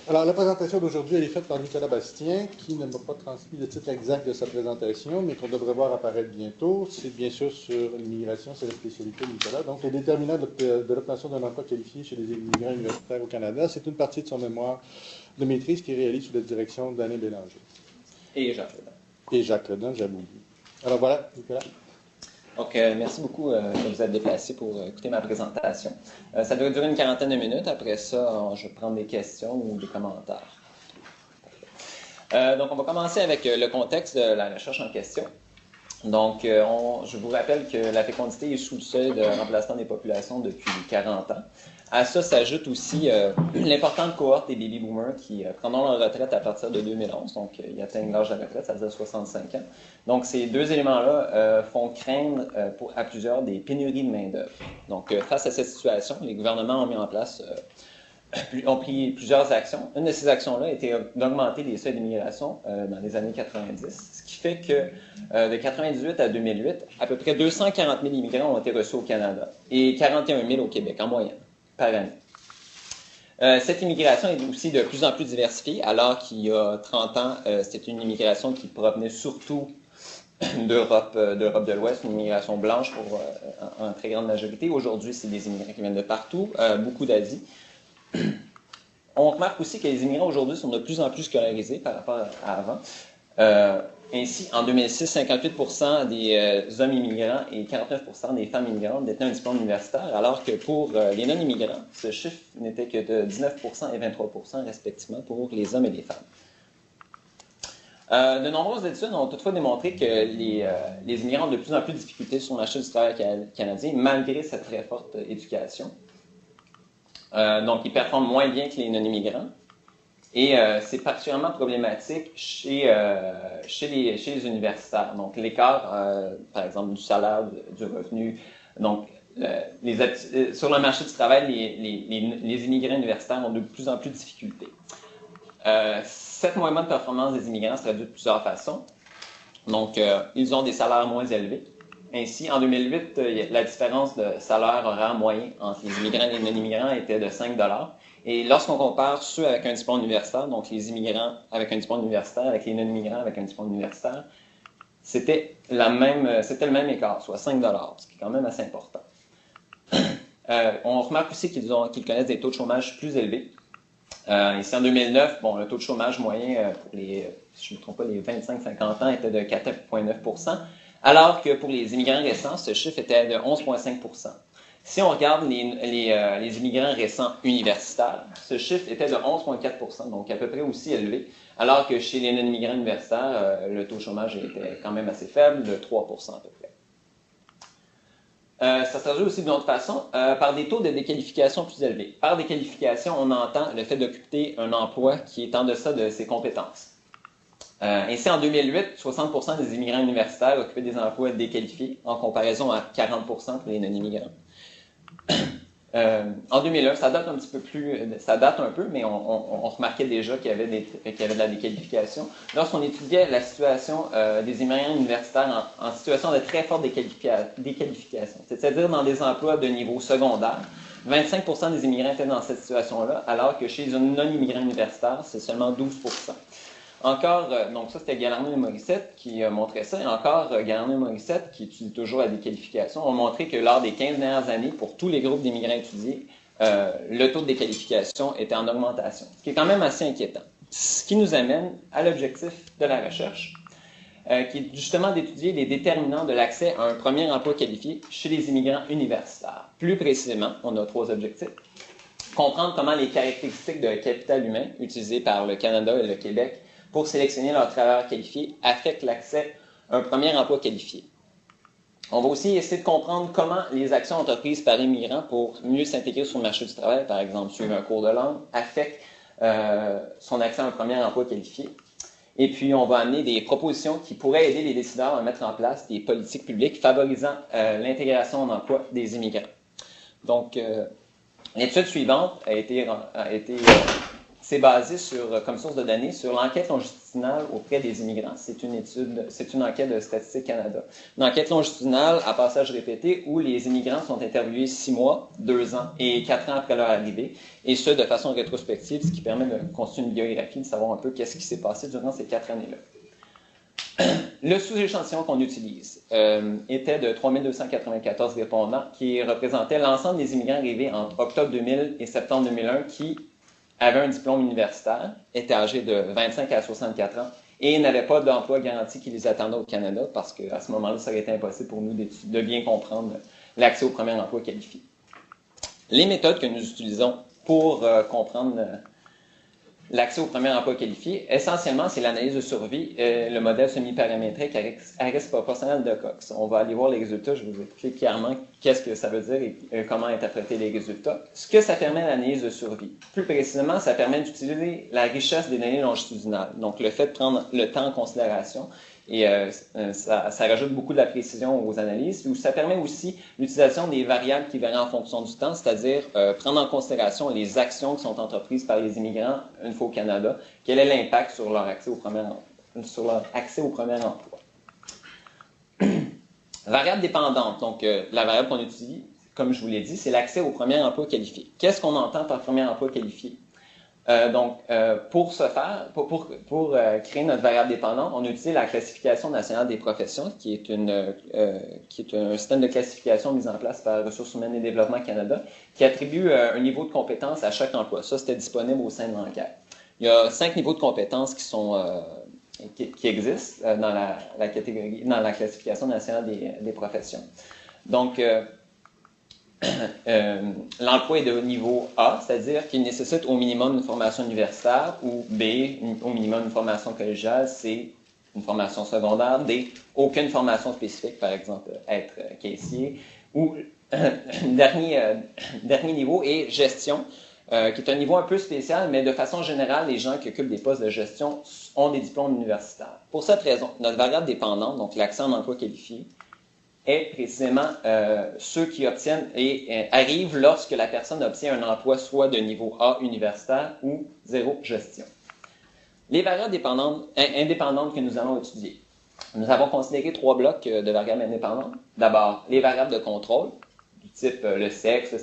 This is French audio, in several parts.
Alors, la présentation d'aujourd'hui, elle est faite par Nicolas Bastien, qui ne m'a pas transmis le titre exact de sa présentation, mais qu'on devrait voir apparaître bientôt. C'est bien sûr sur l'immigration, c'est la spécialité de Nicolas. Donc, les déterminants de l'obtention d'un emploi qualifié chez les immigrants universitaires au Canada, c'est une partie de son mémoire de maîtrise qu'il réalise sous la direction d'Alain Bélanger. Et Jacques Ledin. Et Jacques Ledin, j'avais oublié. Alors voilà, Nicolas. Donc, merci beaucoup de vous être déplacé pour écouter ma présentation. Ça doit durer une quarantaine de minutes. Après ça, je vais prendre des questions ou des commentaires. Donc, on va commencer avec le contexte de la recherche en question. Donc, je vous rappelle que la fécondité est sous le seuil de remplacement des populations depuis 40 ans. À ça s'ajoute aussi l'importante cohorte des baby boomers qui prendront leur retraite à partir de 2011. Donc, ils atteignent l'âge de la retraite, ça veut dire 65 ans. Donc, ces deux éléments-là font craindre à plusieurs des pénuries de main-d'œuvre. Donc, face à cette situation, les gouvernements ont pris plusieurs actions. Une de ces actions-là était d'augmenter les seuils d'immigration dans les années 90, ce qui fait que de 98 à 2008, à peu près 240 000 immigrants ont été reçus au Canada et 41 000 au Québec en moyenne par année. Cette immigration est aussi de plus en plus diversifiée, alors qu'il y a 30 ans, c'était une immigration qui provenait surtout d'Europe de l'Ouest, une immigration blanche en très grande majorité. Aujourd'hui, c'est des immigrants qui viennent de partout, beaucoup d'Asie. On remarque aussi que les immigrants aujourd'hui sont de plus en plus scolarisés par rapport à avant. Ainsi, en 2006, 58% des hommes immigrants et 49% des femmes immigrantes détenaient un diplôme universitaire, alors que pour les non-immigrants, ce chiffre n'était que de 19% et 23% respectivement pour les hommes et les femmes. De nombreuses études ont toutefois démontré que les immigrants ont de plus en plus de difficultés sur le marché du travail canadien, malgré cette très forte éducation. Donc, ils performent moins bien que les non-immigrants. Et c'est particulièrement problématique chez les universitaires. Donc, l'écart, par exemple, du salaire, du revenu. Donc, sur le marché du travail, les immigrants universitaires ont de plus en plus de difficultés. Cette moyenne de performance des immigrants se traduit de plusieurs façons. Donc, ils ont des salaires moins élevés. Ainsi, en 2008, la différence de salaire horaire moyen entre les immigrants et les non-immigrants était de 5 $. Et lorsqu'on compare ceux avec un diplôme universitaire, donc les immigrants avec un diplôme universitaire, avec les non-immigrants avec un diplôme universitaire, c'était le même écart, soit 5 $, ce qui est quand même assez important. On remarque aussi qu'ils connaissent des taux de chômage plus élevés. Ici, en 2009, le taux de chômage moyen pour si je ne me trompe pas, les 25-50 ans était de 4,9 %. Alors que pour les immigrants récents, ce chiffre était de 11,5 %. Si on regarde les immigrants récents universitaires, ce chiffre était de 11,4 %, donc à peu près aussi élevé, alors que chez les non-immigrants universitaires, le taux de chômage était quand même assez faible, de 3 % à peu près. Ça se traduit aussi d'une autre façon, par des taux de déqualification plus élevés. Par déqualification, on entend le fait d'occuper un emploi qui est en deçà de ses compétences. Ainsi, en 2008, 60% des immigrants universitaires occupaient des emplois déqualifiés, en comparaison à 40% pour les non-immigrants. En 2001, ça date un peu, mais on remarquait déjà qu'il y avait de la déqualification. Lorsqu'on étudiait la situation des immigrants universitaires en situation de très forte déqualification, c'est-à-dire dans des emplois de niveau secondaire, 25% des immigrants étaient dans cette situation-là, alors que chez un non-immigrant universitaire, c'est seulement 12%. Encore, donc ça c'était Galarno et Morissette qui montrait ça, et encore Galarno et Morissette, qui étudient toujours la déqualification, ont montré que lors des 15 dernières années, pour tous les groupes d'immigrants étudiés, le taux de déqualification était en augmentation, ce qui est quand même assez inquiétant. Ce qui nous amène à l'objectif de la recherche, qui est justement d'étudier les déterminants de l'accès à un premier emploi qualifié chez les immigrants universitaires. Plus précisément, on a 3 objectifs. Comprendre comment les caractéristiques de capital humain utilisées par le Canada et le Québec pour sélectionner leurs travailleurs qualifiés affectent l'accès à un premier emploi qualifié. On va aussi essayer de comprendre comment les actions entreprises par les migrants pour mieux s'intégrer sur le marché du travail, par exemple suivre un cours de langue, affectent son accès à un premier emploi qualifié. Et puis, on va amener des propositions qui pourraient aider les décideurs à mettre en place des politiques publiques favorisant l'intégration en emploi des immigrants. Donc, l'étude suivante a été c'est basé sur, comme source de données sur l'enquête longitudinale auprès des immigrants. C'est une enquête de Statistique Canada. Une enquête longitudinale à passage répété où les immigrants sont interviewés 6 mois, 2 ans et 4 ans après leur arrivée, et ce, de façon rétrospective, ce qui permet de constituer une biographie, de savoir un peu qu'est-ce qui s'est passé durant ces 4 années-là. Le sous-échantillon qu'on utilise était de 3294 répondants qui représentaient l'ensemble des immigrants arrivés entre octobre 2000 et septembre 2001 qui avaient un diplôme universitaire, étaient âgés de 25 à 64 ans et n'avaient pas d'emploi garanti qui les attendait au Canada parce qu'à ce moment-là, ça aurait été impossible pour nous de bien comprendre l'accès au premier emploi qualifié. Les méthodes que nous utilisons pour comprendre l'accès au premier emploi qualifié, essentiellement, c'est l'analyse de survie, le modèle semi-paramétrique à risque proportionnel de Cox. On va aller voir les résultats, je vais vous expliquer clairement qu'est-ce que ça veut dire et comment interpréter les résultats. Ce que ça permet l'analyse de survie. Plus précisément, ça permet d'utiliser la richesse des données longitudinales, donc le fait de prendre le temps en considération. Et ça rajoute beaucoup de la précision aux analyses. Ça permet aussi l'utilisation des variables qui varient en fonction du temps, c'est-à-dire prendre en considération les actions qui sont entreprises par les immigrants une fois au Canada, quel est l'impact sur leur accès au premier emploi. Variable dépendante, donc la variable qu'on utilise, comme je vous l'ai dit, c'est l'accès au premier emploi qualifié. Qu'est-ce qu'on entend par premier emploi qualifié? Pour ce faire, pour créer notre variable dépendante, on utilise la classification nationale des professions, qui est un système de classification mis en place par Ressources humaines et Développement Canada, qui attribue un niveau de compétence à chaque emploi. Ça, c'était disponible au sein de l'enquête. Il y a 5 niveaux de compétences qui existent dans la catégorie, dans la classification nationale des professions. Donc, l'emploi est de niveau A, c'est-à-dire qu'il nécessite au minimum une formation universitaire, ou B, au minimum une formation collégiale, C, une formation secondaire, D, aucune formation spécifique, par exemple être caissier, ou dernier niveau est gestion, qui est un niveau un peu spécial, mais de façon générale, les gens qui occupent des postes de gestion ont des diplômes universitaires. Pour cette raison, notre variable dépendante, donc l'accès en emploi qualifié, est précisément ceux qui obtiennent et arrivent lorsque la personne obtient un emploi soit de niveau A universitaire ou 0 gestion. Les variables indépendantes que nous allons étudier. Nous avons considéré 3 blocs de variables indépendantes. D'abord, les variables de contrôle, du type le sexe,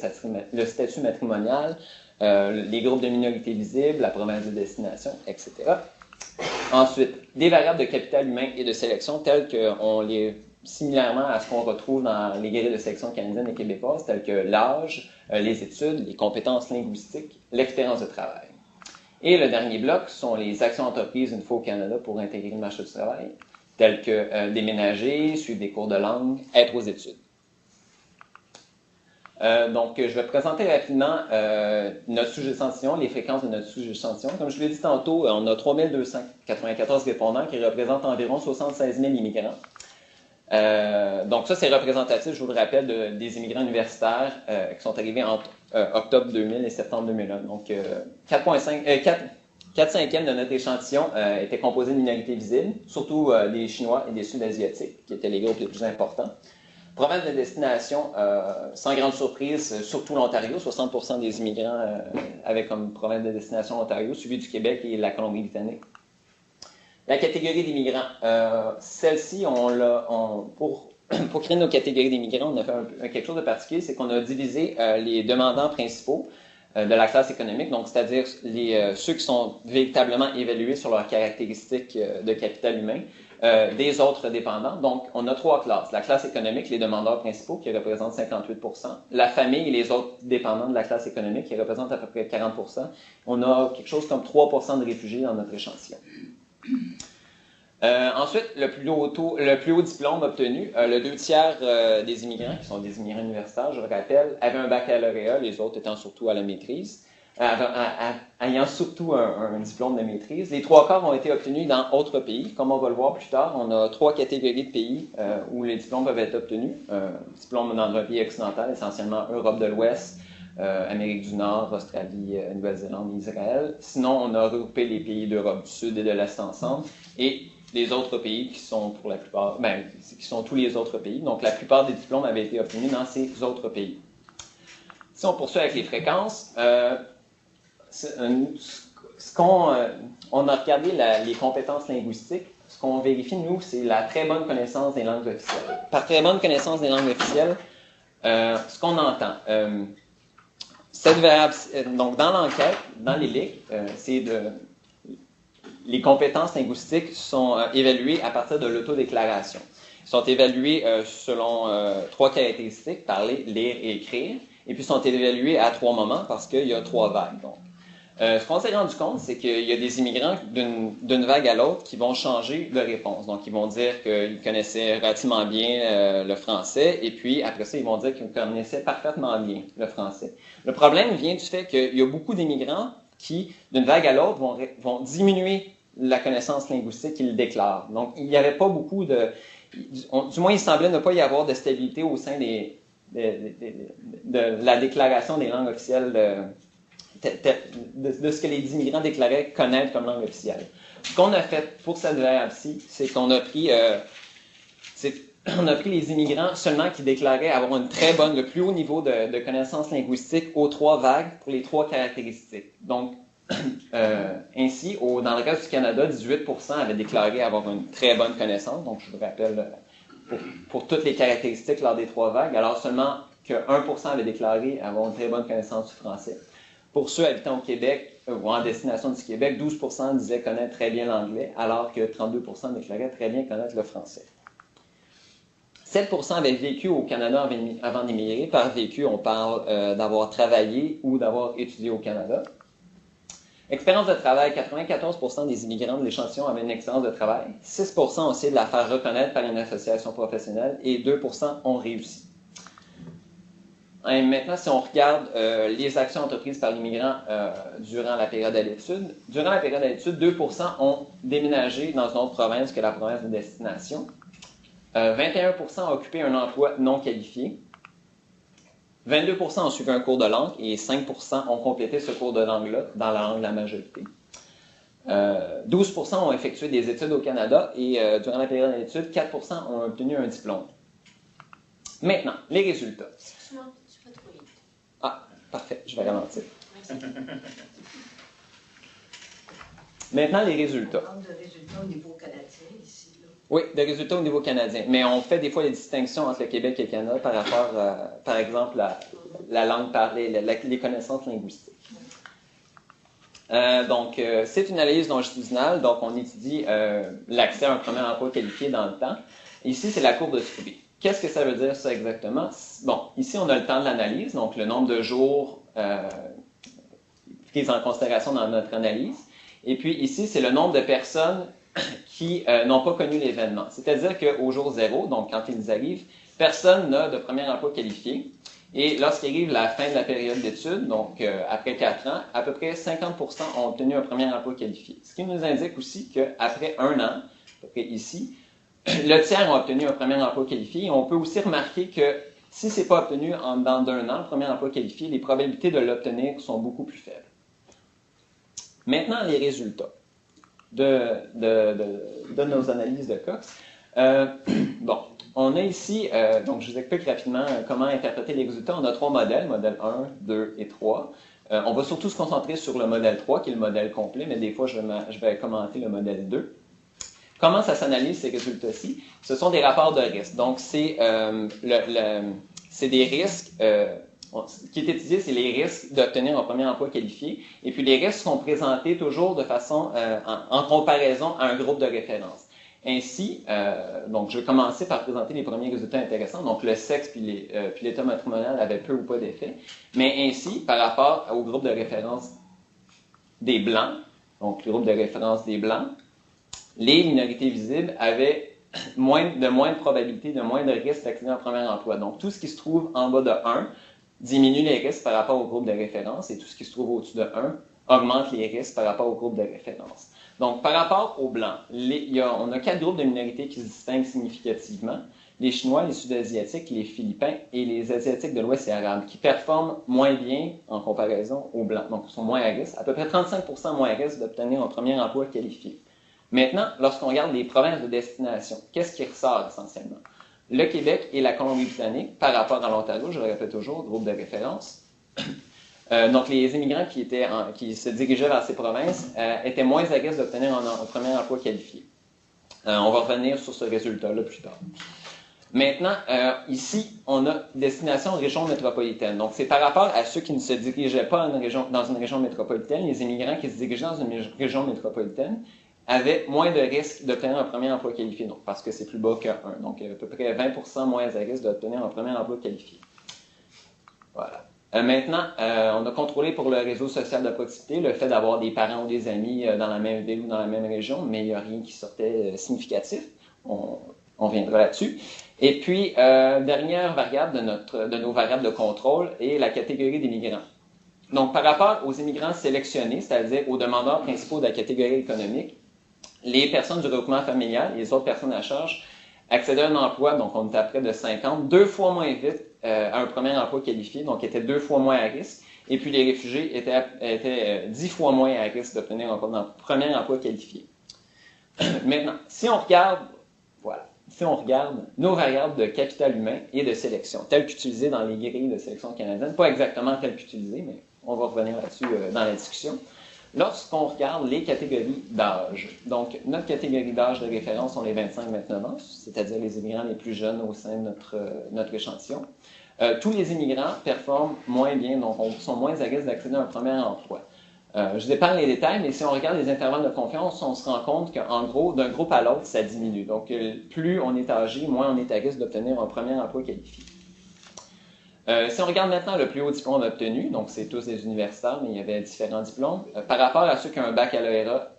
le statut matrimonial, les groupes de minorités visibles, la province de destination, etc. Ensuite, des variables de capital humain et de sélection telles qu'on les similairement à ce qu'on retrouve dans les grilles de sélection canadiennes et québécoises, telles que l'âge, les études, les compétences linguistiques, l'expérience de travail. Et le dernier bloc sont les actions entreprises une fois au Canada pour intégrer le marché du travail, telles que déménager, suivre des cours de langue, être aux études. Donc, je vais présenter rapidement notre sous-échantillon, les fréquences de notre sous-échantillon. Comme je l'ai dit tantôt, on a 3294 répondants qui représentent environ 76 000 immigrants. Donc ça, c'est représentatif, je vous le rappelle, des immigrants universitaires qui sont arrivés entre octobre 2000 et septembre 2001. Donc 4/5 de notre échantillon était composé de minorités visibles, surtout des Chinois et des Sud-Asiatiques, qui étaient les groupes les plus importants. Province de destination, sans grande surprise, surtout l'Ontario, 60% des immigrants avaient comme province de destination l'Ontario, suivi du Québec et la Colombie-Britannique. La catégorie des migrants. Celle-ci, pour créer nos catégories des migrants, on a fait quelque chose de particulier, c'est qu'on a divisé les demandants principaux de la classe économique, donc c'est-à-dire ceux qui sont véritablement évalués sur leurs caractéristiques de capital humain, des autres dépendants. Donc, on a 3 classes. La classe économique, les demandeurs principaux, qui représentent 58%. La famille et les autres dépendants de la classe économique, qui représentent à peu près 40%. On a quelque chose comme 3% de réfugiés dans notre échantillon. Ensuite, le plus haut diplôme obtenu, le 2/3 des immigrants, qui sont des immigrants universitaires, je le rappelle, avaient un baccalauréat, les autres étant surtout à la maîtrise, ayant surtout un diplôme de maîtrise. Les 3/4 ont été obtenus dans autres pays. Comme on va le voir plus tard, on a 3 catégories de pays où les diplômes peuvent être obtenus. Diplôme dans un pays occidental, essentiellement Europe de l'Ouest, Amérique du Nord, Australie, Nouvelle-Zélande, Israël. Sinon, on a regroupé les pays d'Europe du Sud et de l'Est ensemble. Et les autres pays qui sont pour la plupart, qui sont tous les autres pays. Donc, la plupart des diplômes avaient été obtenus dans ces autres pays. Si on poursuit avec les fréquences, on a regardé les compétences linguistiques. Ce qu'on vérifie, nous, c'est la très bonne connaissance des langues officielles. Par très bonne connaissance des langues officielles, ce qu'on entend. Cette variable, donc, dans l'enquête, dans les LIC, les compétences linguistiques sont évaluées à partir de l'autodéclaration. Ils sont évaluées selon 3 caractéristiques, parler, lire et écrire, et puis sont évaluées à 3 moments parce qu'il y a 3 vagues. Donc, ce qu'on s'est rendu compte, c'est qu'il y a des immigrants d'une vague à l'autre qui vont changer de réponse. Donc, ils vont dire qu'ils connaissaient relativement bien le français, et puis après ça, ils vont dire qu'ils connaissaient parfaitement bien le français. Le problème vient du fait qu'il y a beaucoup d'immigrants qui, d'une vague à l'autre, vont diminuer la connaissance linguistique qu'ils déclarent. Donc, il n'y avait pas beaucoup de... Du moins, il semblait ne pas y avoir de stabilité au sein de la déclaration des langues officielles de ce que les immigrants déclaraient connaître comme langue officielle. Ce qu'on a fait pour cette variable-ci, c'est qu'on a pris les immigrants seulement qui déclaraient avoir le plus haut niveau de connaissance linguistique aux 3 vagues pour les 3 caractéristiques. Donc, ainsi, dans le reste du Canada, 18% avaient déclaré avoir une très bonne connaissance. Donc, je vous rappelle, pour toutes les caractéristiques lors des 3 vagues, alors seulement que 1% avaient déclaré avoir une très bonne connaissance du français. Pour ceux habitant au Québec ou en destination du Québec, 12% disaient connaître très bien l'anglais, alors que 32% déclaraient très bien connaître le français. 7% avaient vécu au Canada avant d'immigrer. Par vécu, on parle d'avoir travaillé ou d'avoir étudié au Canada. Expérience de travail, 94% des immigrants de l'échantillon avaient une expérience de travail. 6% ont essayé de la faire reconnaître par une association professionnelle et 2% ont réussi. Et maintenant, si on regarde les actions entreprises par l'immigrant durant la période à l'étude, 2% ont déménagé dans une autre province que la province de destination. 21% ont occupé un emploi non qualifié. 22% ont suivi un cours de langue et 5% ont complété ce cours de langue-là dans la langue de la majorité. 12% ont effectué des études au Canada et durant la période d'études, 4% ont obtenu un diplôme. Maintenant, les résultats. Excuse-moi, tu vas trop vite. Ah, parfait, je vais ralentir. Maintenant, les résultats. On parle de résultats au niveau canadien ici. Là. Oui, des résultats au niveau canadien. Mais on fait des fois les distinctions entre le Québec et le Canada par rapport, par exemple, à la langue parlée, les connaissances linguistiques. Donc, c'est une analyse longitudinale. Donc, on étudie l'accès à un premier emploi qualifié dans le temps. Ici, c'est la courbe de Scooby. Qu'est-ce que ça veut dire, ça, exactement? Bon, ici, on a le temps de l'analyse, donc le nombre de jours pris en considération dans notre analyse. Et puis, ici, c'est le nombre de personnes qui n'ont pas connu l'événement. C'est-à-dire qu'au jour 0, donc quand ils arrivent, personne n'a de premier emploi qualifié. Et lorsqu'il arrive la fin de la période d'études, donc après 4 ans, à peu près 50% ont obtenu un premier emploi qualifié. Ce qui nous indique aussi qu'après 1 an, à peu près ici, le tiers ont obtenu un premier emploi qualifié. Et on peut aussi remarquer que si ce n'est pas obtenu dans d'1 an, le premier emploi qualifié, les probabilités de l'obtenir sont beaucoup plus faibles. Maintenant, les résultats de nos analyses de Cox. Bon, on a ici, donc je vous explique rapidement comment interpréter les résultats. On a 3 modèles, modèle 1, 2 et 3. On va surtout se concentrer sur le modèle 3, qui est le modèle complet, mais des fois, je vais commenter le modèle 2. Comment ça s'analyse, ces résultats-ci? Ce sont des rapports de risque. Donc, c'est des risques... ce qui est étudié, c'est les risques d'obtenir un premier emploi qualifié. Et puis, les risques sont présentés toujours de façon en comparaison à un groupe de référence. Ainsi, donc, je vais commencer par présenter les premiers résultats intéressants. Donc, le sexe puis l'état matrimonial avaient peu ou pas d'effet. Mais ainsi, par rapport au groupe de référence des Blancs, donc le groupe de référence des Blancs, les minorités visibles avaient de moins de probabilité, de moins de risques d'accéder à un premier emploi. Donc, tout ce qui se trouve en bas de 1 diminue les risques par rapport au groupe de référence et tout ce qui se trouve au-dessus de 1 augmente les risques par rapport au groupe de référence. Donc, par rapport aux Blancs, on a 4 groupes de minorités qui se distinguent significativement. Les Chinois, les Sud-Asiatiques, les Philippins et les Asiatiques de l'Ouest et Arabes, qui performent moins bien en comparaison aux Blancs. Donc, ils sont moins à risque, à peu près 35% moins à risque d'obtenir un premier emploi qualifié. Maintenant, lorsqu'on regarde les provinces de destination, qu'est-ce qui ressort essentiellement? Le Québec et la Colombie-Britannique, par rapport à l'Ontario, je le répète toujours, groupe de référence, Donc, les immigrants qui se dirigeaient vers ces provinces étaient moins à risque d'obtenir un premier emploi qualifié. On va revenir sur ce résultat-là plus tard. Maintenant, ici, on a destination région métropolitaine. Donc, c'est par rapport à ceux qui ne se dirigeaient pas dans une région métropolitaine, les immigrants qui se dirigeaient dans une région métropolitaine avaient moins de risques d'obtenir un premier emploi qualifié, donc, parce que c'est plus bas que 1. Donc, à peu près 20% moins à risque d'obtenir un premier emploi qualifié. Voilà. Maintenant, on a contrôlé pour le réseau social de proximité le fait d'avoir des parents ou des amis dans la même ville ou dans la même région, mais il n'y a rien qui sortait significatif. On viendra là-dessus. Et puis, dernière variable de nos variables de contrôle est la catégorie des migrants. Donc, par rapport aux immigrants sélectionnés, c'est-à-dire aux demandeurs principaux de la catégorie économique, les personnes du regroupement familial et les autres personnes à charge accédaient à un emploi, donc on était à près de 50, 2 fois moins vite à un premier emploi qualifié, donc étaient 2 fois moins à risque. Et puis, les réfugiés étaient 10 fois moins à risque d'obtenir un premier emploi qualifié. Maintenant, si on regarde nos variables de capital humain et de sélection, telles qu'utilisées dans les grilles de sélection canadienne, pas exactement telles qu'utilisées, mais on va revenir là-dessus dans la discussion. Lorsqu'on regarde les catégories d'âge, donc notre catégorie d'âge de référence sont les 25-29 ans, c'est-à-dire les immigrants les plus jeunes au sein de notre échantillon. Tous les immigrants performent moins bien, donc sont moins à risque d'accéder à un premier emploi. Je vous épargne les détails, mais si on regarde les intervalles de confiance, on se rend compte qu'en gros, d'un groupe à l'autre, ça diminue. Donc, plus on est âgé, moins on est à risque d'obtenir un premier emploi qualifié. Si on regarde maintenant le plus haut diplôme obtenu, donc c'est tous des universitaires, mais il y avait différents diplômes, par rapport à ceux qui ont un baccalauréat,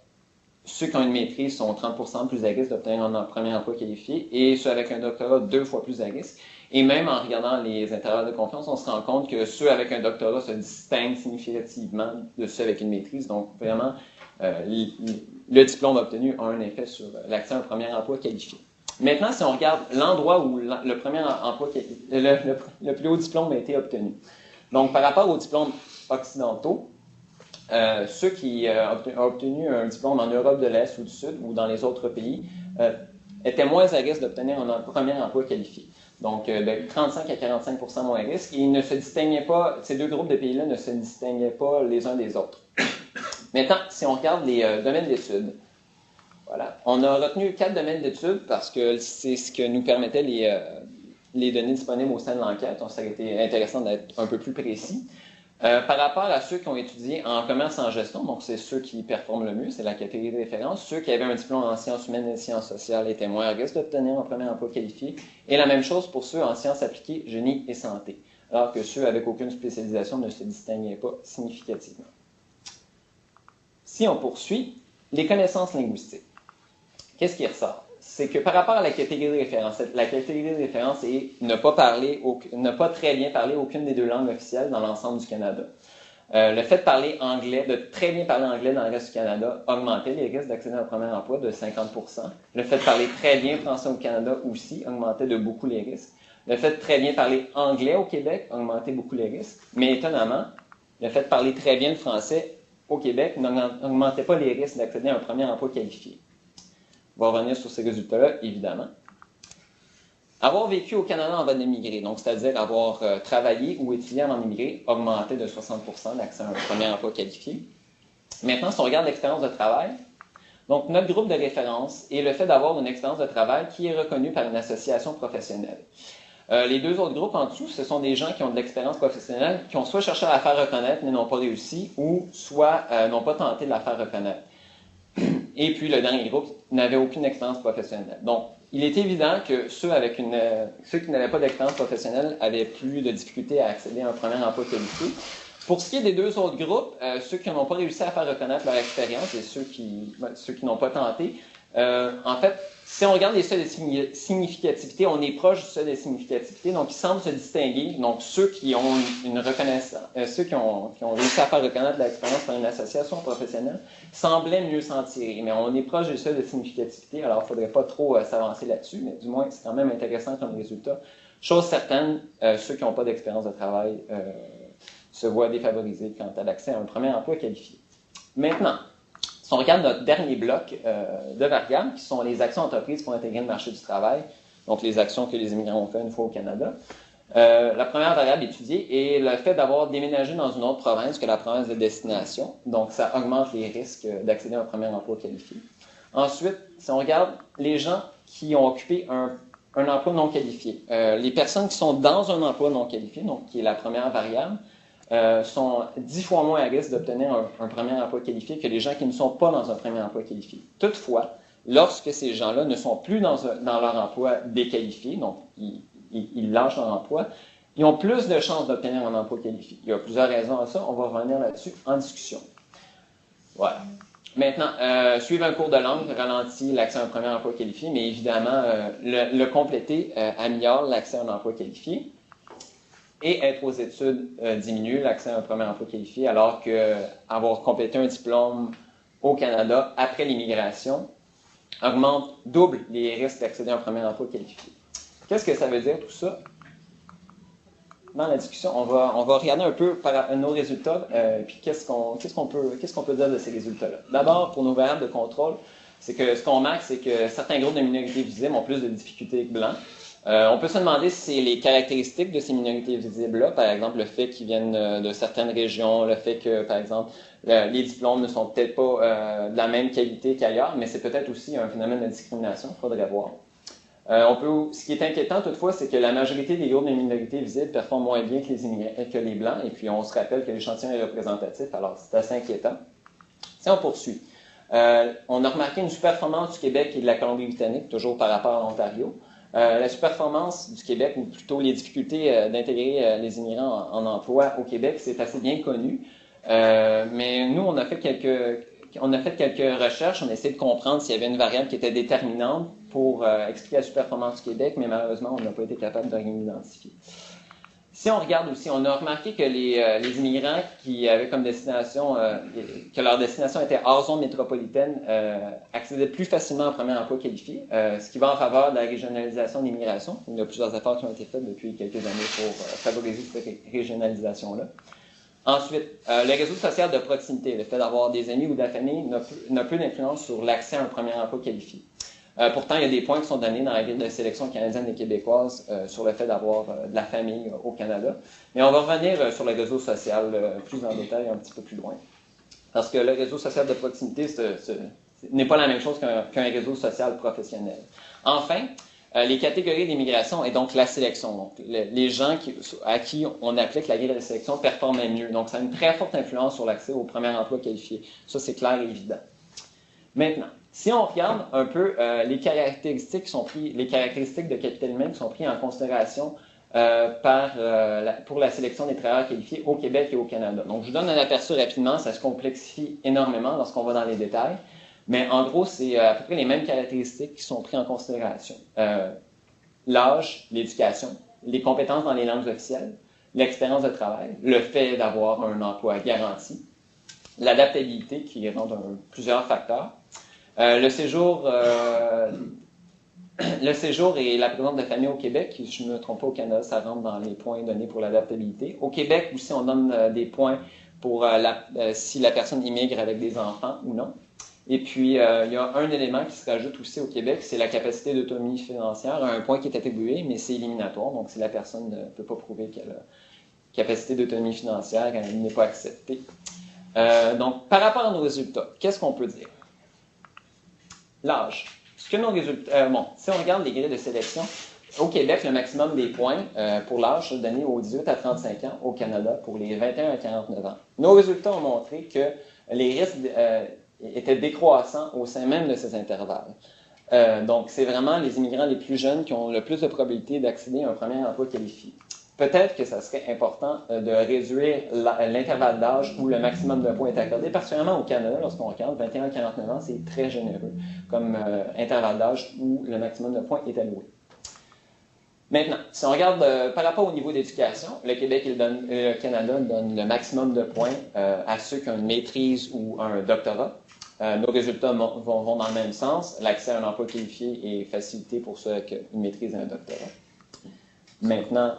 ceux qui ont une maîtrise sont 30% plus à risque d'obtenir un premier emploi qualifié, et ceux avec un doctorat 2 fois plus à risque. Et même en regardant les intervalles de confiance, on se rend compte que ceux avec un doctorat se distinguent significativement de ceux avec une maîtrise. Donc, vraiment, le diplôme obtenu a un effet sur l'accès à un premier emploi qualifié. Maintenant, si on regarde l'endroit où le premier emploi, le plus haut diplôme a été obtenu. Donc, par rapport aux diplômes occidentaux, ceux qui ont obtenu un diplôme en Europe de l'Est ou du Sud ou dans les autres pays étaient moins à risque d'obtenir un premier emploi qualifié. Donc, de 35 à 45% moins à risque. Et ils ne se distinguaient pas, ces deux groupes de pays-là ne se distinguaient pas les uns des autres. Maintenant, si on regarde les domaines d'études, voilà. On a retenu 4 domaines d'études parce que c'est ce que nous permettaient les données disponibles au sein de l'enquête. Donc, ça a été intéressant d'être un peu plus précis. Par rapport à ceux qui ont étudié en commerce et en gestion, donc c'est ceux qui performent le mieux, c'est la catégorie de référence. Ceux qui avaient un diplôme en sciences humaines et sciences sociales étaient moins à risque d'obtenir un premier emploi qualifié. Et la même chose pour ceux en sciences appliquées, génie et santé, alors que ceux avec aucune spécialisation ne se distinguaient pas significativement. Si on poursuit, les connaissances linguistiques. Qu'est-ce qui ressort? C'est que par rapport à la catégorie de référence, la catégorie de référence est ne pas très bien parler aucune des deux langues officielles dans l'ensemble du Canada. Le fait de parler anglais, de très bien parler anglais dans le reste du Canada, augmentait les risques d'accéder à un premier emploi de 50%. Le fait de parler très bien français au Canada aussi augmentait de beaucoup les risques. Le fait de très bien parler anglais au Québec augmentait beaucoup les risques. Mais étonnamment, le fait de parler très bien le français au Québec n'augmentait pas les risques d'accéder à un premier emploi qualifié. On va revenir sur ces résultats-là, évidemment. Avoir vécu au Canada avant d'émigrer, donc c'est-à-dire avoir travaillé ou étudié avant d'émigrer, augmentait de 60% l'accès à un premier emploi qualifié. Maintenant, si on regarde l'expérience de travail, donc notre groupe de référence est le fait d'avoir une expérience de travail qui est reconnue par une association professionnelle. Les deux autres groupes en dessous, ce sont des gens qui ont de l'expérience professionnelle, qui ont soit cherché à la faire reconnaître mais n'ont pas réussi, ou soit n'ont pas tenté de la faire reconnaître. Et puis, le dernier groupe n'avait aucune expérience professionnelle. Donc, il est évident que ceux qui n'avaient pas d'expérience professionnelle avaient plus de difficultés à accéder à un premier emploi qualifié. Pour ce qui est des deux autres groupes, ceux qui n'ont pas réussi à faire reconnaître leur expérience et ceux qui n'ont pas tenté, en fait, si on regarde les seuils de significativité, on est proche du seuil de significativité, donc ils semblent se distinguer. Donc, ceux qui ont une reconnaissance, ceux qui ont réussi à faire reconnaître l'expérience par une association professionnelle, semblaient mieux s'en tirer. Mais on est proche du seuil de significativité, alors il ne faudrait pas trop s'avancer là-dessus, mais du moins, c'est quand même intéressant comme résultat. Chose certaine, ceux qui n'ont pas d'expérience de travail se voient défavorisés quant à l'accès à un premier emploi qualifié. Maintenant, si on regarde notre dernier bloc de variables, qui sont les actions entreprises pour intégrer le marché du travail, donc les actions que les immigrants ont fait une fois au Canada, La première variable étudiée est le fait d'avoir déménagé dans une autre province que la province de destination. Donc, ça augmente les risques d'accéder à un premier emploi qualifié. Ensuite, si on regarde les gens qui ont occupé un emploi non qualifié, les personnes qui sont dans un emploi non qualifié, donc qui est la première variable, sont 10 fois moins à risque d'obtenir un premier emploi qualifié que les gens qui ne sont pas dans un premier emploi qualifié. Toutefois, lorsque ces gens-là ne sont plus dans leur emploi déqualifié, donc ils lâchent leur emploi, ils ont plus de chances d'obtenir un emploi qualifié. Il y a plusieurs raisons à ça, on va revenir là-dessus en discussion. Voilà. Maintenant, suivre un cours de langue ralentit l'accès à un premier emploi qualifié, mais évidemment, le compléter améliore l'accès à un emploi qualifié. Et être aux études diminue l'accès à un premier emploi qualifié, alors qu'avoir complété un diplôme au Canada après l'immigration double les risques d'accéder à un premier emploi qualifié. Qu'est-ce que ça veut dire tout ça? Dans la discussion, on va regarder un peu nos résultats, puis qu'est-ce qu'on peut dire de ces résultats-là. D'abord, pour nos variables de contrôle, c'est que ce qu'on remarque, c'est que certains groupes de minorités visibles ont plus de difficultés que blancs. On peut se demander si c'est les caractéristiques de ces minorités visibles-là, par exemple le fait qu'ils viennent de certaines régions, le fait que, par exemple, les diplômes ne sont peut-être pas de la même qualité qu'ailleurs, mais c'est peut-être aussi un phénomène de discrimination, il faudrait voir. Ce qui est inquiétant toutefois, c'est que la majorité des groupes de minorités visibles performent moins bien que les Blancs, et puis on se rappelle que l'échantillon est représentatif, alors c'est assez inquiétant. Si on poursuit, on a remarqué une sous-performance du Québec et de la Colombie-Britannique, toujours par rapport à l'Ontario. La sous-performance du Québec, ou plutôt les difficultés d'intégrer les immigrants en emploi au Québec, c'est assez bien connu. Mais nous, on a fait quelques recherches, on a essayé de comprendre s'il y avait une variable qui était déterminante pour expliquer la sous-performance du Québec, mais malheureusement, on n'a pas été capable de rien identifier. Si on regarde aussi, on a remarqué que les immigrants qui avaient comme destination, que leur destination était hors zone métropolitaine, accédaient plus facilement au premier emploi qualifié, ce qui va en faveur de la régionalisation de l'immigration. Il y a plusieurs efforts qui ont été faits depuis quelques années pour favoriser cette régionalisation-là. Ensuite, le réseau social de proximité, le fait d'avoir des amis ou de la famille, n'a peu d'influence sur l'accès à un premier emploi qualifié. Pourtant, il y a des points qui sont donnés dans la grille de sélection canadienne et québécoise sur le fait d'avoir de la famille au Canada. Mais on va revenir sur le réseau social plus en détail un petit peu plus loin. Parce que le réseau social de proximité n'est pas la même chose qu'un réseau social professionnel. Enfin, les catégories d'immigration et donc la sélection. Donc, les gens à qui on applique la grille de sélection performent mieux. Donc, ça a une très forte influence sur l'accès au premier emploi qualifié. Ça, c'est clair et évident. Maintenant, si on regarde un peu les caractéristiques de capital humain qui sont prises en considération pour la sélection des travailleurs qualifiés au Québec et au Canada. Donc, je vous donne un aperçu rapidement, ça se complexifie énormément lorsqu'on va dans les détails, mais en gros, c'est à peu près les mêmes caractéristiques qui sont prises en considération. L'âge, l'éducation, les compétences dans les langues officielles, l'expérience de travail, le fait d'avoir un emploi garanti, l'adaptabilité qui rentre plusieurs facteurs, le séjour et la présence de famille au Québec, si je ne me trompe pas, au Canada, ça rentre dans les points donnés pour l'adaptabilité. Au Québec aussi, on donne des points pour si la personne immigre avec des enfants ou non. Et puis, il y a un élément qui se rajoute aussi au Québec, c'est la capacité d'autonomie financière, un point qui est attribué, mais c'est éliminatoire. Donc, si la personne ne peut pas prouver qu'elle a capacité d'autonomie financière, elle n'est pas acceptée. Donc, par rapport à nos résultats, qu'est-ce qu'on peut dire? L'âge. Si on regarde les grilles de sélection, au Québec, le maximum des points pour l'âge est donné aux 18 à 35 ans, au Canada pour les 21 à 49 ans. Nos résultats ont montré que les risques étaient décroissants au sein même de ces intervalles. Donc, c'est vraiment les immigrants les plus jeunes qui ont le plus de probabilité d'accéder à un premier emploi qualifié. Peut-être que ça serait important de réduire l'intervalle d'âge où le maximum de points est accordé, particulièrement au Canada, lorsqu'on regarde 21 à 49 ans, c'est très généreux comme intervalle d'âge où le maximum de points est alloué. Maintenant, si on regarde par rapport au niveau d'éducation, le Québec et le Canada donnent le maximum de points à ceux qui ont une maîtrise ou un doctorat. Nos résultats vont dans le même sens. L'accès à un emploi qualifié est facilité pour ceux qui ont une maîtrise et un doctorat. Maintenant,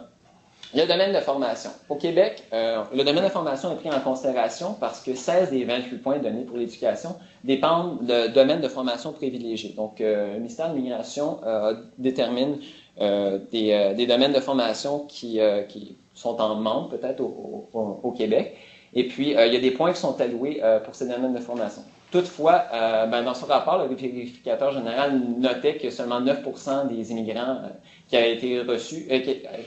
le domaine de formation. Au Québec, le domaine de formation est pris en considération parce que 16 des 28 points donnés pour l'éducation dépendent de domaines de formation privilégiés. Donc, le ministère de l'Immigration détermine des domaines de formation qui sont en manque peut-être au Québec. Et puis, il y a des points qui sont alloués pour ces domaines de formation. Toutefois, dans son rapport, le vérificateur général notait que seulement 9% des immigrants qui avaient été reçus,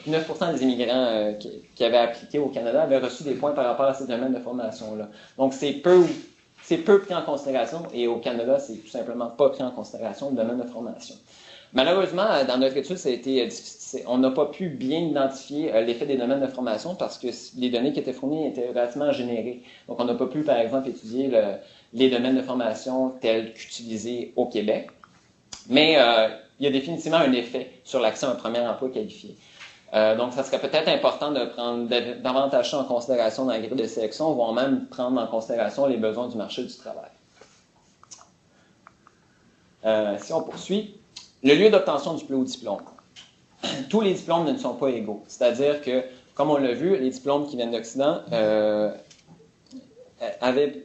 9% des immigrants qui avaient appliqué au Canada avaient reçu des points par rapport à ces domaines de formation-là. Donc, c'est peu pris en considération, et au Canada, c'est tout simplement pas pris en considération le domaine de formation. Malheureusement, dans notre étude, ça a été difficile. On n'a pas pu bien identifier l'effet des domaines de formation parce que les données qui étaient fournies étaient relativement générées. Donc, on n'a pas pu, par exemple, étudier les domaines de formation tels qu'utilisés au Québec. Mais il y a définitivement un effet sur l'accès à un premier emploi qualifié. Donc, ça serait peut-être important de prendre davantage ça en considération dans la grille de sélection, voire même prendre en considération les besoins du marché du travail. Si on poursuit, le lieu d'obtention du plus haut diplôme. Tous les diplômes ne sont pas égaux. C'est-à-dire que, comme on l'a vu, les diplômes qui viennent d'Occident,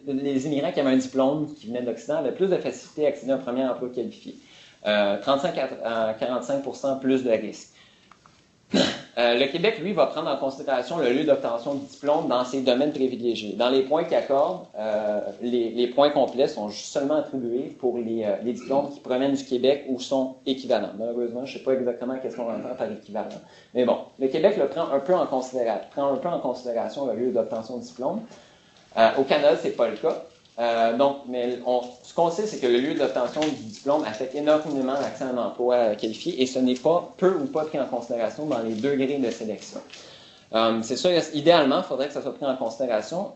les immigrants qui avaient un diplôme qui venait d'Occident avaient plus de facilité à accéder à un premier emploi qualifié. 35 à 45% plus de risques. Le Québec, lui, va prendre en considération le lieu d'obtention du diplôme dans ses domaines privilégiés. Dans les points qu'il accorde, les points complets sont seulement attribués pour les diplômes qui proviennent du Québec ou sont équivalents. Malheureusement, je ne sais pas exactement qu'est-ce qu'on entend par équivalent. Mais bon, le Québec le prend un peu en considération le lieu d'obtention du diplôme. Au Canada, ce n'est pas le cas. Ce qu'on sait, c'est que le lieu d'obtention du diplôme affecte énormément l'accès à un emploi qualifié et ce n'est pas peu ou pas pris en considération dans les deux grilles de sélection. C'est sûr, idéalement, il faudrait que ça soit pris en considération.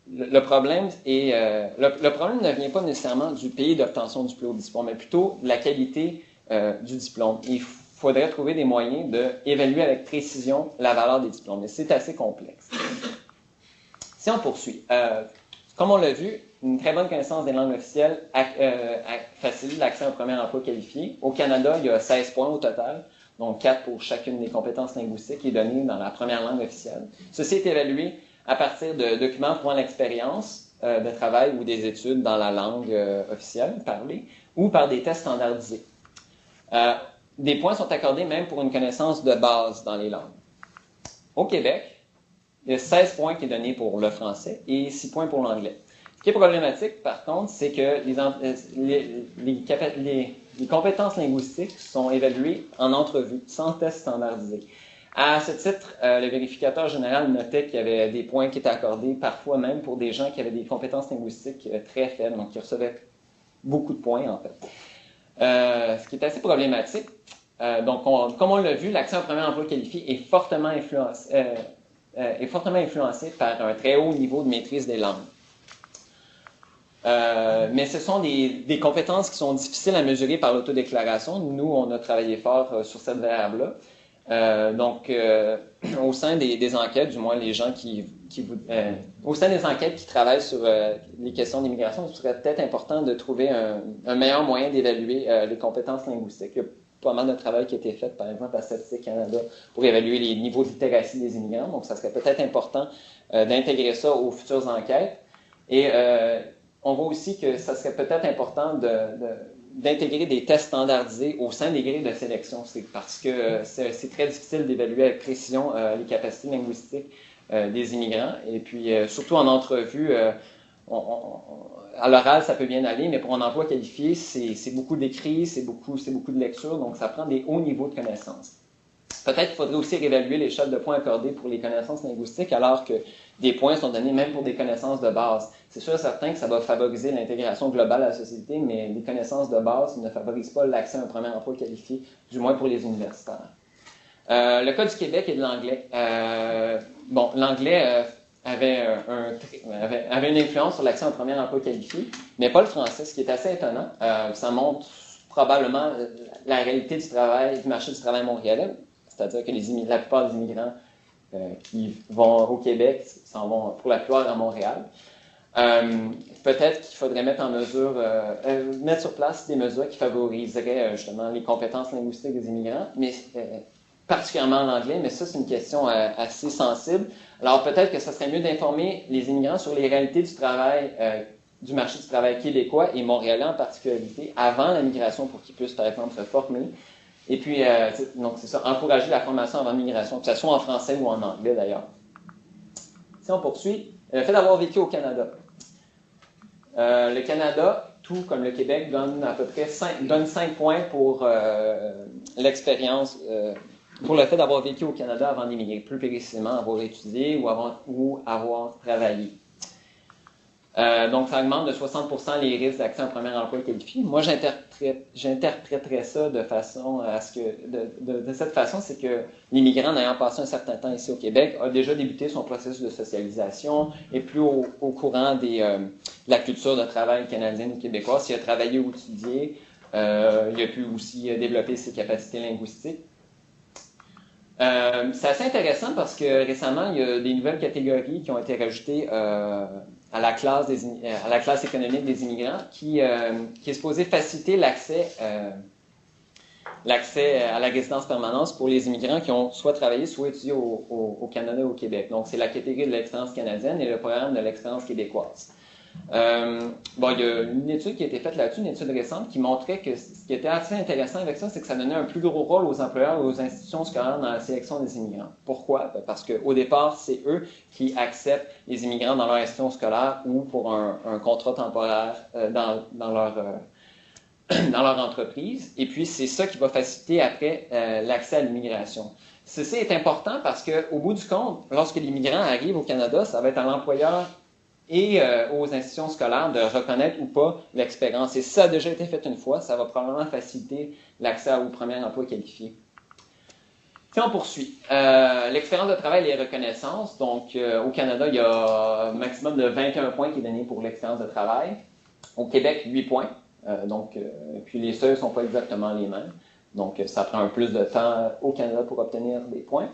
Le problème ne vient pas nécessairement du pays d'obtention du plus haut diplôme, mais plutôt de la qualité du diplôme. Il faudrait trouver des moyens d'évaluer avec précision la valeur des diplômes, mais c'est assez complexe. Si on poursuit, comme on l'a vu, une très bonne connaissance des langues officielles facilite l'accès à un premier emploi qualifié. Au Canada, il y a 16 points au total, donc 4 pour chacune des compétences linguistiques qui est donnée dans la première langue officielle. Ceci est évalué à partir de documents prouvant l'expérience de travail ou des études dans la langue officielle parlée ou par des tests standardisés. Des points sont accordés même pour une connaissance de base dans les langues. Au Québec, il y a 16 points qui est donné pour le français et 6 points pour l'anglais. Ce qui est problématique, par contre, c'est que les compétences linguistiques sont évaluées en entrevue, sans test standardisé. À ce titre, le vérificateur général notait qu'il y avait des points qui étaient accordés, parfois même pour des gens qui avaient des compétences linguistiques très faibles, donc qui recevaient beaucoup de points, en fait. Ce qui est assez problématique. Comme on l'a vu, l'accès à un premier emploi qualifié est fortement influencé par un très haut niveau de maîtrise des langues. Mais ce sont des compétences qui sont difficiles à mesurer par l'autodéclaration. Nous, on a travaillé fort sur cette variable-là. Au sein des enquêtes, du moins les gens au sein des enquêtes qui travaillent sur les questions d'immigration, il serait peut-être important de trouver un meilleur moyen d'évaluer les compétences linguistiques. Il y a pas mal de travail qui a été fait, par exemple, à Statistique Canada pour évaluer les niveaux de littératie des immigrants. Donc, ça serait peut-être important d'intégrer ça aux futures enquêtes. Et on voit aussi que ça serait peut-être important d'intégrer des tests standardisés au sein des grilles de sélection. C'est parce que c'est très difficile d'évaluer avec précision les capacités linguistiques des immigrants. Et puis, surtout en entrevue, à l'oral, ça peut bien aller, mais pour un emploi qualifié, c'est beaucoup d'écrits, c'est beaucoup de lectures, donc ça prend des hauts niveaux de connaissances. Peut-être qu'il faudrait aussi réévaluer l'échelle de points accordés pour les connaissances linguistiques, alors que des points sont donnés même pour des connaissances de base. C'est sûr et certain que ça va favoriser l'intégration globale à la société, mais les connaissances de base ne favorisent pas l'accès à un premier emploi qualifié, du moins pour les universitaires. Le cas du Québec et de l'anglais. L'anglais avait une influence sur l'accès à un premier emploi qualifié, mais pas le français, ce qui est assez étonnant. Ça montre probablement la réalité du marché du travail montréalais, c'est-à-dire que la plupart des immigrants qui vont au Québec s'en vont pour la plupart à Montréal. Peut-être qu'il faudrait mettre sur place des mesures qui favoriseraient justement les compétences linguistiques des immigrants, mais particulièrement l'anglais, mais ça, c'est une question assez sensible. Alors, peut-être que ça serait mieux d'informer les immigrants sur les réalités du travail, du marché du travail québécois et montréalais en particularité, avant la migration, pour qu'ils puissent, par exemple, se former Et puis, donc c'est ça, encourager la formation avant l'immigration, que ce soit en français ou en anglais d'ailleurs. Si on poursuit, le fait d'avoir vécu au Canada. Le Canada, tout comme le Québec, donne à peu près 5 points pour l'expérience, pour le fait d'avoir vécu au Canada avant d'immigrer, plus précisément avoir étudié ou avoir travaillé. Donc, ça augmente de 60% les risques d'accès à un premier emploi qualifié. Moi, j'interpréterais ça de façon à ce que, de cette façon, c'est que l'immigrant, ayant passé un certain temps ici au Québec, a déjà débuté son processus de socialisation, est plus au courant de la culture de travail canadienne ou québécoise. S'il a travaillé ou étudié, il a pu aussi développer ses capacités linguistiques. C'est assez intéressant parce que récemment, il y a des nouvelles catégories qui ont été rajoutées à la classe économique des immigrants qui est supposée faciliter l'accès à la résidence permanente pour les immigrants qui ont soit travaillé, soit étudié au Canada ou au Québec. Donc, c'est la catégorie de l'expérience canadienne et le programme de l'expérience québécoise. Il y a une étude qui a été faite là-dessus, une étude récente, qui montrait que ce qui était assez intéressant avec ça, c'est que ça donnait un plus gros rôle aux employeurs et aux institutions scolaires dans la sélection des immigrants. Pourquoi? Parce qu'au départ, c'est eux qui acceptent les immigrants dans leur institution scolaire ou pour un contrat temporaire dans leur entreprise. Et puis, c'est ça qui va faciliter après l'accès à l'immigration. Ceci est important parce qu'au bout du compte, lorsque l'immigrant arrive au Canada, ça va être à l'employeur et aux institutions scolaires de reconnaître ou pas l'expérience. Et si ça a déjà été fait une fois, ça va probablement faciliter l'accès au premier emploi qualifié. Si on poursuit, l'expérience de travail et les reconnaissances. Donc, au Canada, il y a un maximum de 21 points qui est donné pour l'expérience de travail. Au Québec, 8 points. Puis les seuils ne sont pas exactement les mêmes. Donc, ça prend un plus de temps au Canada pour obtenir des points.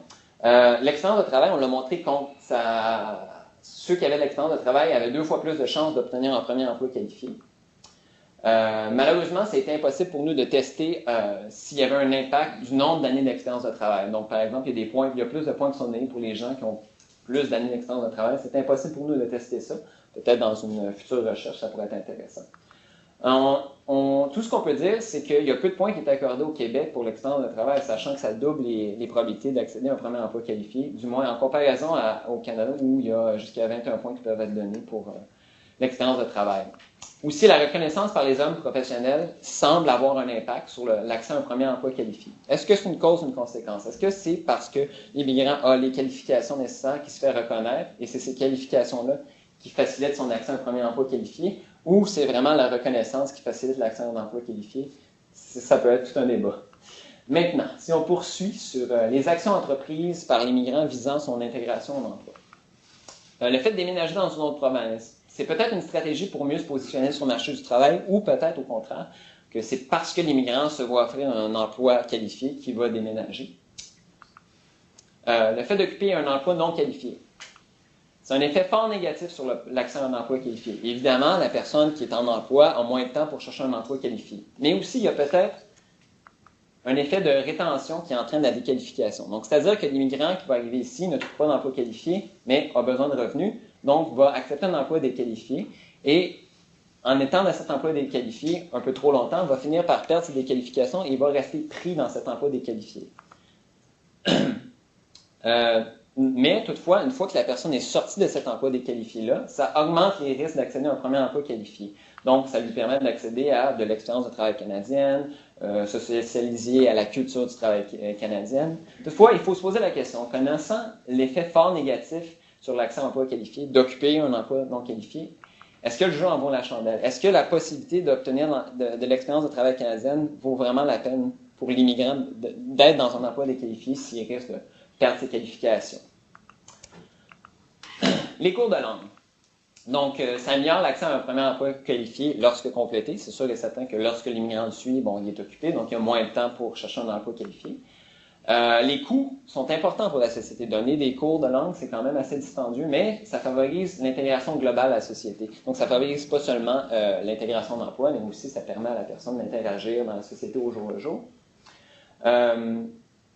L'expérience de travail, on l'a montré contre ceux qui avaient l'expérience de travail avaient 2 fois plus de chances d'obtenir un premier emploi qualifié. Malheureusement, ça a été impossible pour nous de tester s'il y avait un impact du nombre d'années d'expérience de travail. Donc, par exemple, il y a plus de points qui sont donnés pour les gens qui ont plus d'années d'expérience de travail. C'est impossible pour nous de tester ça. Peut-être dans une future recherche, ça pourrait être intéressant. Tout ce qu'on peut dire, c'est qu'il y a peu de points qui est accordé au Québec pour l'expérience de travail, sachant que ça double les probabilités d'accéder à un premier emploi qualifié, du moins en comparaison au Canada où il y a jusqu'à 21 points qui peuvent être donnés pour l'expérience de travail. Aussi, la reconnaissance par les hommes professionnels semble avoir un impact sur l'accès à un premier emploi qualifié. Est-ce que c'est une cause ou une conséquence? Est-ce que c'est parce que l'immigrant a les qualifications nécessaires qui se fait reconnaître et c'est ces qualifications-là qui facilitent son accès à un premier emploi qualifié? Ou c'est vraiment la reconnaissance qui facilite l'accès à un emploi qualifié? Ça peut être tout un débat. Maintenant, si on poursuit sur les actions entreprises par l'immigrant visant son intégration en emploi. Le fait de déménager dans une autre province, c'est peut-être une stratégie pour mieux se positionner sur le marché du travail ou peut-être au contraire que c'est parce que l'immigrant se voit offrir un emploi qualifié qu'il va déménager. Le fait d'occuper un emploi non qualifié. C'est un effet fort négatif sur l'accès à un emploi qualifié. Évidemment, la personne qui est en emploi a moins de temps pour chercher un emploi qualifié. Mais aussi, il y a peut-être un effet de rétention qui entraîne la déqualification. Donc, c'est-à-dire que l'immigrant qui va arriver ici ne trouve pas d'emploi qualifié, mais a besoin de revenus, donc va accepter un emploi déqualifié. Et en étant dans cet emploi déqualifié un peu trop longtemps, va finir par perdre ses déqualifications et il va rester pris dans cet emploi déqualifié. Mais toutefois, une fois que la personne est sortie de cet emploi déqualifié-là, ça augmente les risques d'accéder à un premier emploi qualifié. Donc, ça lui permet d'accéder à de l'expérience de travail canadienne, se socialiser à la culture du travail canadienne. Toutefois, il faut se poser la question, connaissant l'effet fort négatif sur l'accès à un emploi qualifié, d'occuper un emploi non qualifié, est-ce que le jeu en vaut la chandelle? Est-ce que la possibilité d'obtenir de l'expérience de travail canadienne vaut vraiment la peine pour l'immigrant d'être dans un emploi déqualifié s'il risque de perdre ses qualifications? Les cours de langue. Donc, ça améliore l'accès à un premier emploi qualifié lorsque complété. C'est sûr et certain que lorsque l'immigrant le suit, il est occupé, donc il y a moins de temps pour chercher un emploi qualifié. Les coûts sont importants pour la société. Donner des cours de langue, c'est quand même assez dispendieux, mais ça favorise l'intégration globale à la société. Donc, ça favorise pas seulement l'intégration d'emploi, mais aussi ça permet à la personne d'interagir dans la société au jour le jour.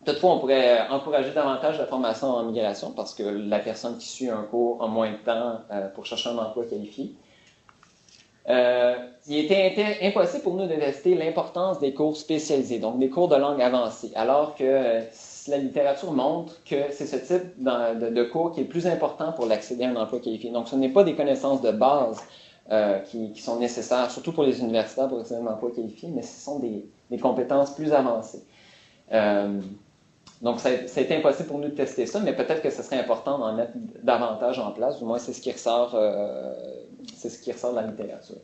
Toutefois, on pourrait encourager davantage la formation en migration parce que la personne qui suit un cours a moins de temps pour chercher un emploi qualifié. Il il était impossible pour nous de tester l'importance des cours spécialisés, donc des cours de langue avancée, alors que la littérature montre que c'est ce type de cours qui est le plus important pour l'accéder à un emploi qualifié. Donc, ce n'est pas des connaissances de base qui sont nécessaires, surtout pour les universitaires pour accéder à un emploi qualifié, mais ce sont des compétences plus avancées. Donc, ça a été impossible pour nous de tester ça, mais peut-être que ce serait important d'en mettre davantage en place. Du moins, c'est ce qui ressort de la littérature.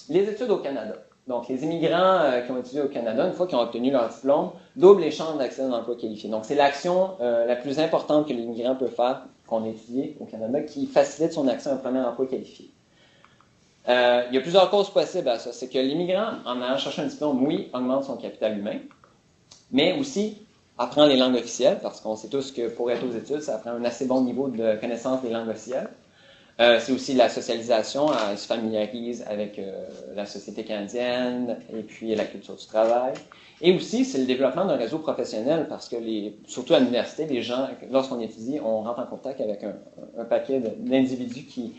Les études au Canada. Donc, les immigrants qui ont étudié au Canada, une fois qu'ils ont obtenu leur diplôme, doublent les chances d'accès à un emploi qualifié. Donc, c'est l'action la plus importante que l'immigrant peut faire, qu'on a étudié au Canada, qui facilite son accès à un premier emploi qualifié. Il y a plusieurs causes possibles à ça. C'est que l'immigrant, en allant chercher un diplôme, oui, augmente son capital humain, mais aussi apprend les langues officielles, parce qu'on sait tous que pour être aux études, ça prend un assez bon niveau de connaissance des langues officielles. C'est aussi la socialisation, elle se familiarise avec la société canadienne et puis la culture du travail. Et aussi, c'est le développement d'un réseau professionnel parce que, surtout à l'université, les gens, lorsqu'on étudie, on rentre en contact avec un paquet d'individus qui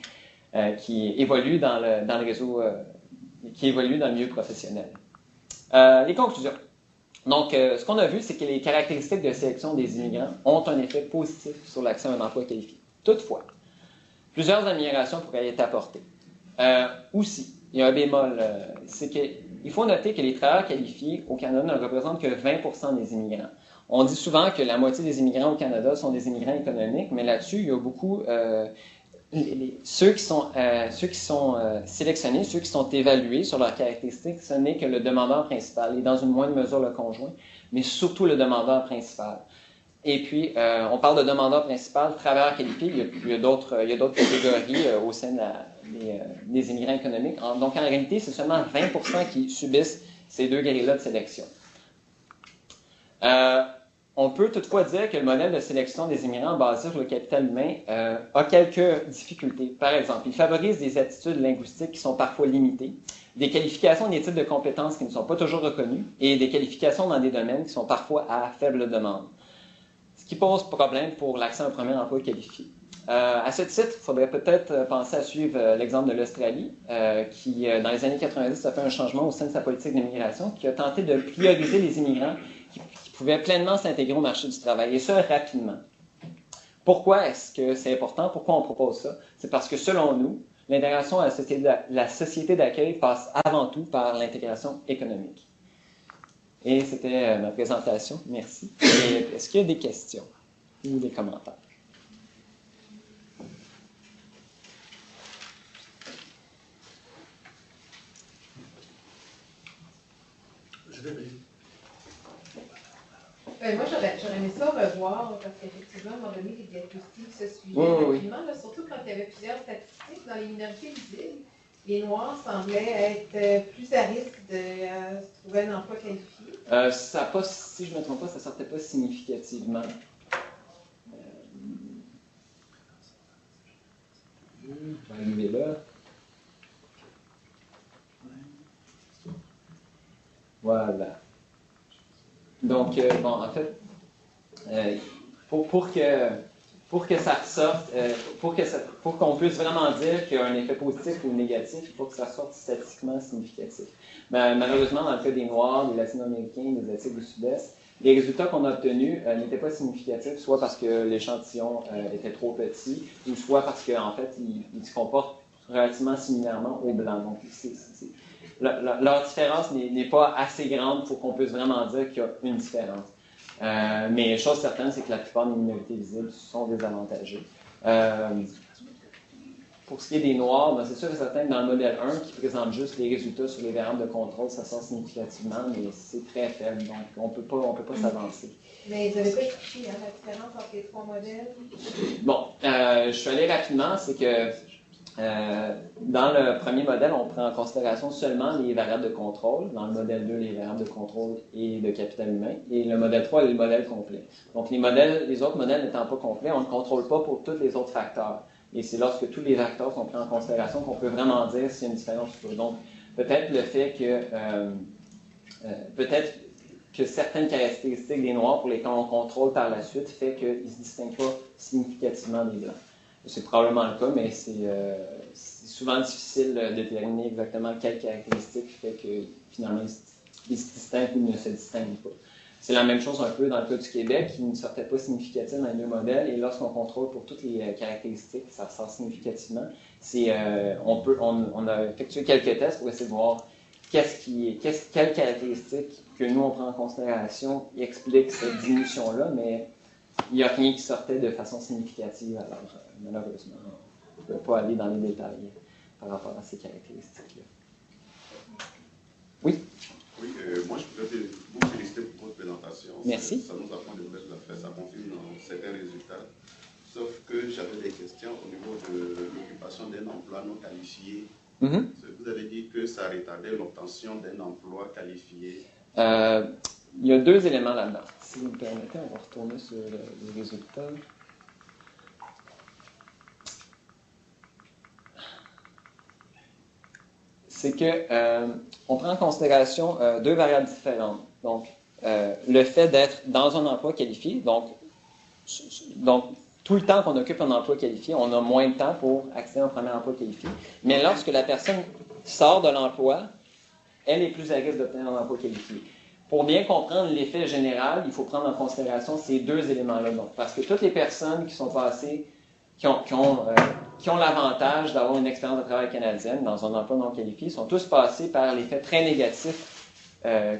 évoluent dans le réseau, qui évoluent dans le milieu professionnel. Les conclusions. Donc, ce qu'on a vu, c'est que les caractéristiques de sélection des immigrants ont un effet positif sur l'accès à un emploi qualifié. Toutefois, plusieurs améliorations pourraient être apportées. Aussi, il y a un bémol, c'est qu'il faut noter que les travailleurs qualifiés au Canada ne représentent que 20% des immigrants. On dit souvent que la moitié des immigrants au Canada sont des immigrants économiques, mais là-dessus, il y a beaucoup... ceux qui sont sélectionnés, ceux qui sont évalués sur leurs caractéristiques, ce n'est que le demandeur principal, et dans une moindre mesure le conjoint, mais surtout le demandeur principal. Et puis, on parle de demandeur principal, travailleur qualifié, il y a d'autres catégories au sein des immigrants économiques. Donc, en réalité, c'est seulement 20% qui subissent ces deux grilles-là de sélection. On peut toutefois dire que le modèle de sélection des immigrants basé sur le capital humain a quelques difficultés. Par exemple, il favorise des attitudes linguistiques qui sont parfois limitées, des qualifications et des types de compétences qui ne sont pas toujours reconnues, et des qualifications dans des domaines qui sont parfois à faible demande. Ce qui pose problème pour l'accès à un premier emploi qualifié. À ce titre, il faudrait peut-être penser à suivre l'exemple de l'Australie, qui, dans les années 90, a fait un changement au sein de sa politique d'immigration, qui a tenté de prioriser les immigrants qui pouvaient pleinement s'intégrer au marché du travail, et ça rapidement. Pourquoi est-ce que c'est important? Pourquoi on propose ça? C'est parce que, selon nous, l'intégration à la société d'accueil passe avant tout par l'intégration économique. Et c'était ma présentation. Merci. Est-ce qu'il y a des questions ou des commentaires? Moi, j'aurais aimé ça revoir, parce qu'effectivement, à un moment donné, les diagnostics se suivaient rapidement, là, surtout quand il y avait plusieurs statistiques. Dans les minorités visibles, les Noirs semblaient être plus à risque de se trouver un emploi qualifié. Ça pas, si je ne me trompe pas, ça ne sortait pas significativement. Je vais arriver là. Voilà. Donc, bon, en fait, pour que ça ressorte, pour qu'on puisse vraiment dire qu'il y a un effet positif ou négatif, il faut que ça sorte statistiquement significatif. Mais malheureusement, dans le cas des Noirs, des Latino-Américains, des Asiatiques du Sud-Est, les résultats qu'on a obtenus n'étaient pas significatifs, soit parce que l'échantillon était trop petit, ou soit parce qu'en fait, ils se comportent relativement similairement aux Blancs. Donc, leur différence n'est pas assez grande pour qu'on puisse vraiment dire qu'il y a une différence. Mais chose certaine, c'est que la plupart des minorités visibles sont désavantagées. Pour ce qui est des Noirs, ben c'est sûr et certain que dans le modèle 1, qui présente juste les résultats sur les variables de contrôle, ça sort significativement, mais c'est très faible, donc on peut pas s'avancer. Mais vous n'avez pas expliqué la différence entre les trois modèles? Bon, je suis allé rapidement, c'est que dans le premier modèle, on prend en considération seulement les variables de contrôle. Dans le modèle 2, les variables de contrôle et de capital humain. Et le modèle 3 est le modèle complet. Donc, les autres modèles n'étant pas complets, on ne contrôle pas pour tous les autres facteurs. Et c'est lorsque tous les facteurs sont pris en considération qu'on peut vraiment dire s'il y a une différence ou pas. Donc, peut-être le fait que certaines caractéristiques des Noirs pour lesquelles on contrôle par la suite fait qu'ils ne se distinguent pas significativement des Blancs. C'est probablement le cas, mais c'est souvent difficile de déterminer exactement quelles caractéristiques fait que finalement ils se distinguent ou ne se distinguent pas. C'est la même chose un peu dans le cas du Québec, qui ne sortait pas significatif dans les deux modèles, et lorsqu'on contrôle pour toutes les caractéristiques, ça ressort significativement. On a effectué quelques tests pour essayer de voir quelles caractéristiques que nous on prend en considération expliquent cette diminution-là, mais il n'y a rien qui sortait de façon significative, alors malheureusement, on ne peut pas aller dans les détails par rapport à ces caractéristiques-là. Oui? Oui, moi je voudrais vous féliciter pour votre présentation. Merci. Ça nous apprend de nouvelles affaires, ça confirme certains résultats. Sauf que j'avais des questions au niveau de l'occupation d'un emploi non qualifié. Vous avez dit que ça retardait l'obtention d'un emploi qualifié. Il y a deux éléments là-dedans. Si vous me permettez, on va retourner sur les résultats. C'est que on prend en considération deux variables différentes. Donc, le fait d'être dans un emploi qualifié, donc tout le temps qu'on occupe un emploi qualifié, on a moins de temps pour accéder à un premier emploi qualifié. Mais lorsque la personne sort de l'emploi, elle est plus à risque d'obtenir un emploi qualifié. Pour bien comprendre l'effet général, il faut prendre en considération ces deux éléments-là. Donc, parce que toutes les personnes qui sont passées, qui ont l'avantage d'avoir une expérience de travail canadienne dans un emploi non qualifié, sont tous passés par l'effet très négatif qu'a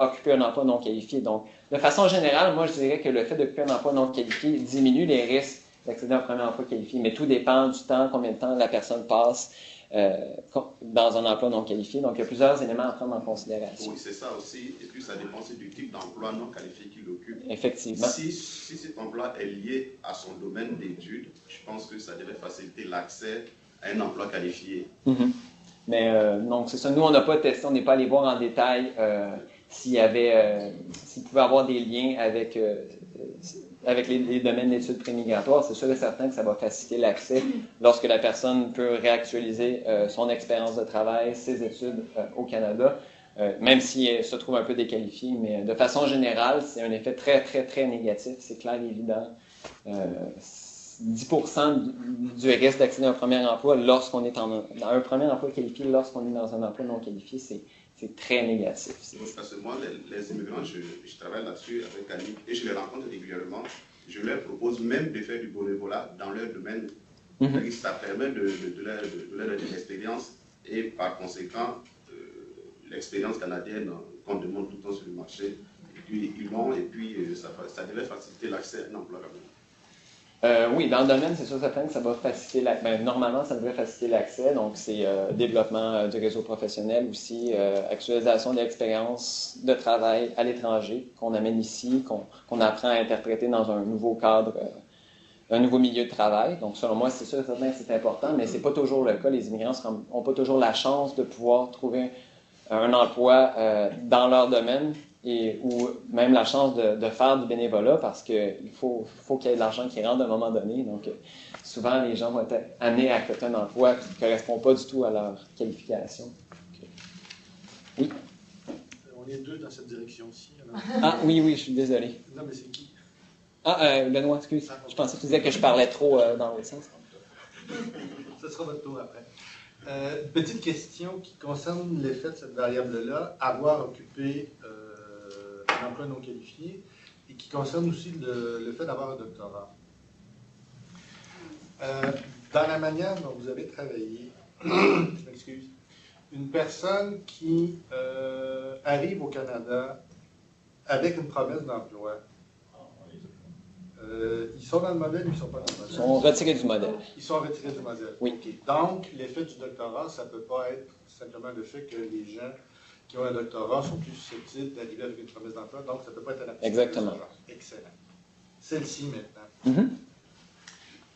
occupé un emploi non qualifié. Donc, de façon générale, moi, je dirais que le fait d'occuper un emploi non qualifié diminue les risques d'accéder à un premier emploi qualifié, mais tout dépend du temps, combien de temps la personne passe dans un emploi non qualifié. Donc, il y a plusieurs éléments à prendre en considération. Oui, c'est ça aussi. Et puis, ça dépend aussi du type d'emploi non qualifié qu'il occupe. Effectivement. Si cet emploi est lié à son domaine d'études, je pense que ça devait faciliter l'accès à un emploi qualifié. Mais donc, c'est ça. Nous, on n'a pas testé, on n'est pas allé voir en détail s'il pouvait avoir des liens avec les domaines d'études prémigratoires. C'est sûr et certain que ça va faciliter l'accès lorsque la personne peut réactualiser son expérience de travail, ses études au Canada, même si elle se trouve un peu déqualifiée. Mais de façon générale, c'est un effet très, très, très négatif. C'est clair et évident. 10% du risque d'accéder à un premier emploi lorsqu'on est dans un premier emploi qualifié, lorsqu'on est dans un emploi non qualifié, c'est très négatif. Parce que moi, les immigrants, je travaille là-dessus avec Annick et je les rencontre régulièrement. Je leur propose même de faire du bénévolat dans leur domaine. Ça permet de leur donner de l'expérience et par conséquent, l'expérience canadienne qu'on demande tout le temps sur le marché. Et puis, ils l'ont et puis ça devait faciliter l'accès à un emploi. Oui, dans le domaine, c'est sûr certain que ça va faciliter normalement, ça devrait faciliter l'accès. Donc, c'est développement du réseau professionnel aussi, actualisation de l'expérience de travail à l'étranger qu'on amène ici, qu'on apprend à interpréter dans un nouveau cadre, un nouveau milieu de travail. Donc, selon moi, c'est sûr certain que c'est important, mais c'est pas toujours le cas. Les immigrants n'ont pas toujours la chance de pouvoir trouver un emploi dans leur domaine. Ou même la chance de faire du bénévolat parce qu'il faut qu'il y ait de l'argent qui rentre à un moment donné. Donc, souvent, les gens vont être amenés à accepter un emploi qui ne correspond pas du tout à leur qualification. Oui? On est deux dans cette direction-ci. Ah, oui, je suis désolé. Non, mais c'est qui? Ah, Benoît, excuse. Je pensais que tu disais que je parlais trop dans l'autre sens. Ce sera votre tour après. Petite question qui concerne l'effet de cette variable-là, avoir occupé un emploi non qualifié, et qui concerne aussi le fait d'avoir un doctorat. Dans la manière dont vous avez travaillé, je m'excuse, une personne qui arrive au Canada avec une promesse d'emploi, ils sont dans le modèle ou ils ne sont pas dans le modèle? Ils sont retirés du modèle. Ils sont retirés du modèle. Oui. Okay. Donc, l'effet du doctorat, ça ne peut pas être simplement le fait que les gens qui ont un doctorat sont plus susceptibles d'arriver avec une promesse d'emploi. Donc, ça ne peut pas être un application. Exactement. Excellent. Celle-ci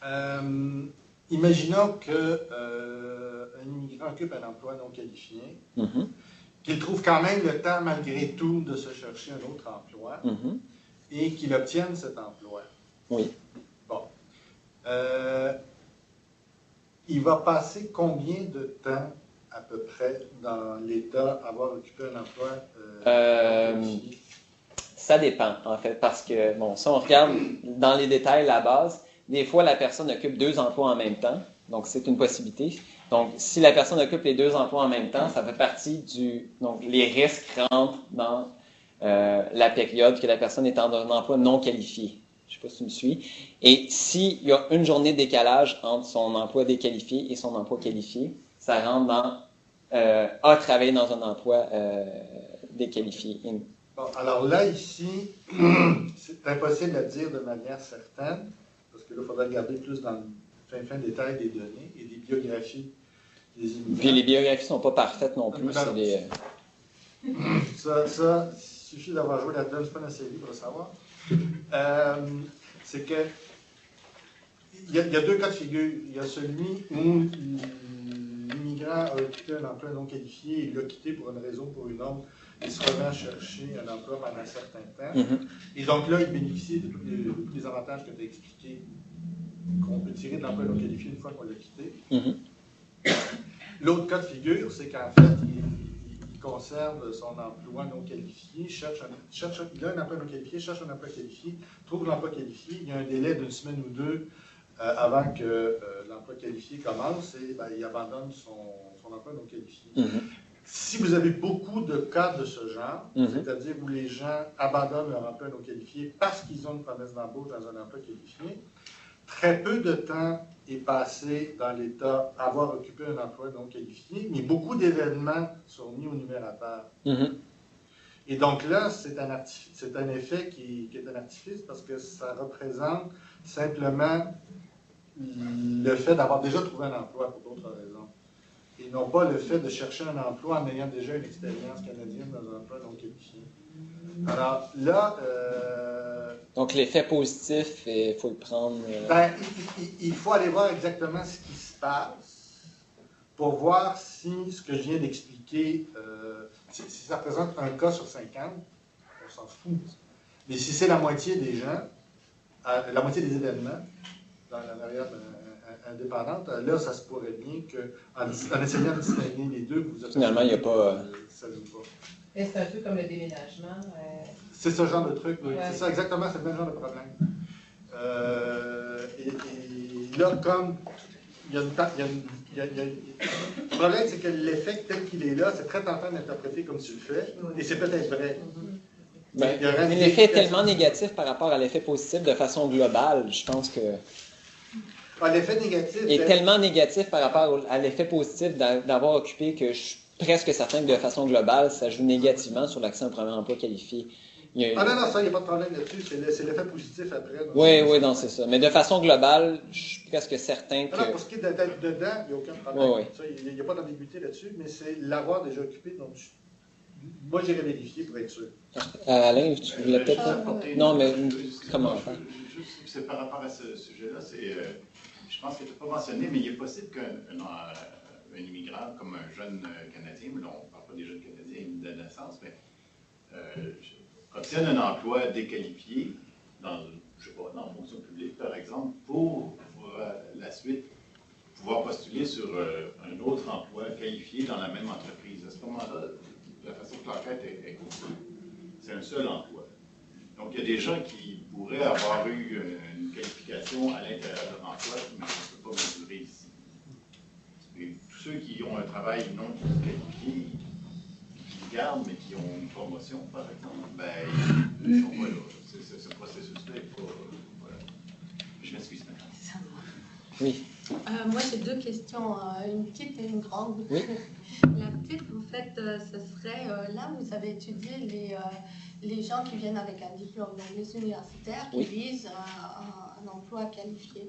maintenant. Imaginons qu'un immigrant occupe un emploi non qualifié, qu'il trouve quand même le temps, malgré tout, de se chercher un autre emploi et qu'il obtienne cet emploi. Oui. Bon. Il va passer combien de temps, à peu près, dans l'État, avoir occupé un emploi non qualifié? Ça dépend, en fait, parce que, bon, si on regarde dans les détails la base, des fois, la personne occupe 2 emplois en même temps. Donc, c'est une possibilité. Donc, si la personne occupe les 2 emplois en même temps, ça fait partie du... Donc, les risques rentrent dans la période que la personne est dans un emploi non qualifié. Je ne sais pas si tu me suis. Et s'il y a une journée de décalage entre son emploi déqualifié et son emploi qualifié, ça rentre dans a travaillé dans un emploi déqualifié. Bon, alors là, ici, c'est impossible à dire de manière certaine, parce que là, il faudrait regarder plus dans le fin détail des données et des biographies des immigrants. Puis les biographies ne sont pas parfaites non plus. Ça, il suffit d'avoir joué là-dedans, c'est pas dans la série pour le savoir. C'est que il y a 2 cas de figure. Il y a celui où l'immigrant a occupé un emploi non qualifié, il l'a quitté pour une raison ou pour une autre, il se remet à chercher un emploi pendant un certain temps. Et donc là, il bénéficie de tous les avantages que tu as expliqués qu'on peut tirer de l'emploi non qualifié une fois qu'on l'a quitté. L'autre cas de figure, c'est qu'en fait, il conserve son emploi non qualifié, il a un emploi non qualifié, cherche un emploi qualifié, trouve l'emploi qualifié, il y a un délai d'une semaine ou 2 avant que l'emploi qualifié commence et il abandonne son emploi non qualifié. Si vous avez beaucoup de cas de ce genre, c'est-à-dire où les gens abandonnent leur emploi non qualifié parce qu'ils ont une promesse d'embauche dans un emploi qualifié, très peu de temps est passé dans l'État à avoir occupé un emploi non qualifié, mais beaucoup d'événements sont mis au numérateur. Et donc là, c'est un effet qui est un artifice parce que ça représente simplement le fait d'avoir déjà trouvé un emploi pour d'autres raisons. Et non pas le fait de chercher un emploi en ayant déjà une expérience canadienne dans un emploi non qualifié. Alors là... Donc l'effet positif, il faut le prendre... il faut aller voir exactement ce qui se passe pour voir si ce que je viens d'expliquer, si ça représente un cas sur 50, on s'en fout. Mais si c'est la moitié des gens, la moitié des événements, dans la variable indépendante, là, ça se pourrait bien qu'en essayant de distinguer les deux, vous avez... Finalement, il n'y a pas... Ça joue pas. Et c'est un peu comme le déménagement. C'est ce genre de truc, oui. Ouais. C'est ça, exactement, c'est le même genre de problème. Et là, comme il y a le problème, c'est que l'effet tel qu'il est là, c'est très tentant d'interpréter comme tu le fais, et c'est peut-être vrai. L'effet est tellement négatif par rapport à l'effet positif de façon globale, je pense que... l'effet négatif... est tellement négatif par rapport à l'effet positif d'avoir occupé que je suis presque certain que de façon globale, ça joue négativement sur l'accès à un premier emploi qualifié. Non, ça, il n'y a pas de problème là-dessus. C'est l'effet positif après. Oui, non, c'est ça. Mais de façon globale, je suis presque certain que... Non, pour ce qui est d'être dedans, il n'y a aucun problème. Oui. Ça, il n'y a pas d'ambiguïté là-dessus, mais c'est l'avoir déjà occupé. Donc, moi, j'irai vérifier pour être sûr. Alain, tu voulais peut-être... Non, mais comment faire? C'est par rapport à ce sujet-là, je pense que tu n'as pas mentionné, mais il est possible qu'un immigrant, comme un jeune Canadien, mais là, on ne parle pas des jeunes Canadiens de naissance, mais obtienne un emploi déqualifié dans la fonction publique, par exemple, pour la suite pouvoir postuler sur un autre emploi qualifié dans la même entreprise. À ce moment-là, la façon que l'enquête est construite, c'est un seul emploi. Donc, il y a des gens qui pourraient avoir eu une qualification à l'intérieur de l'emploi, mais on ne peut pas mesurer ici. Et tous ceux qui ont un travail non qualifié, qui gardent, mais qui ont une promotion, par exemple, ils ne sont pas là. Ce processus-là n'est pas... Voilà. Je m'excuse maintenant. Oui. Moi, j'ai 2 questions, une petite et une grande. Oui. La petite, en fait, ce serait, là, vous avez étudié les gens qui viennent avec un diplôme, donc les universitaires qui visent un emploi qualifié.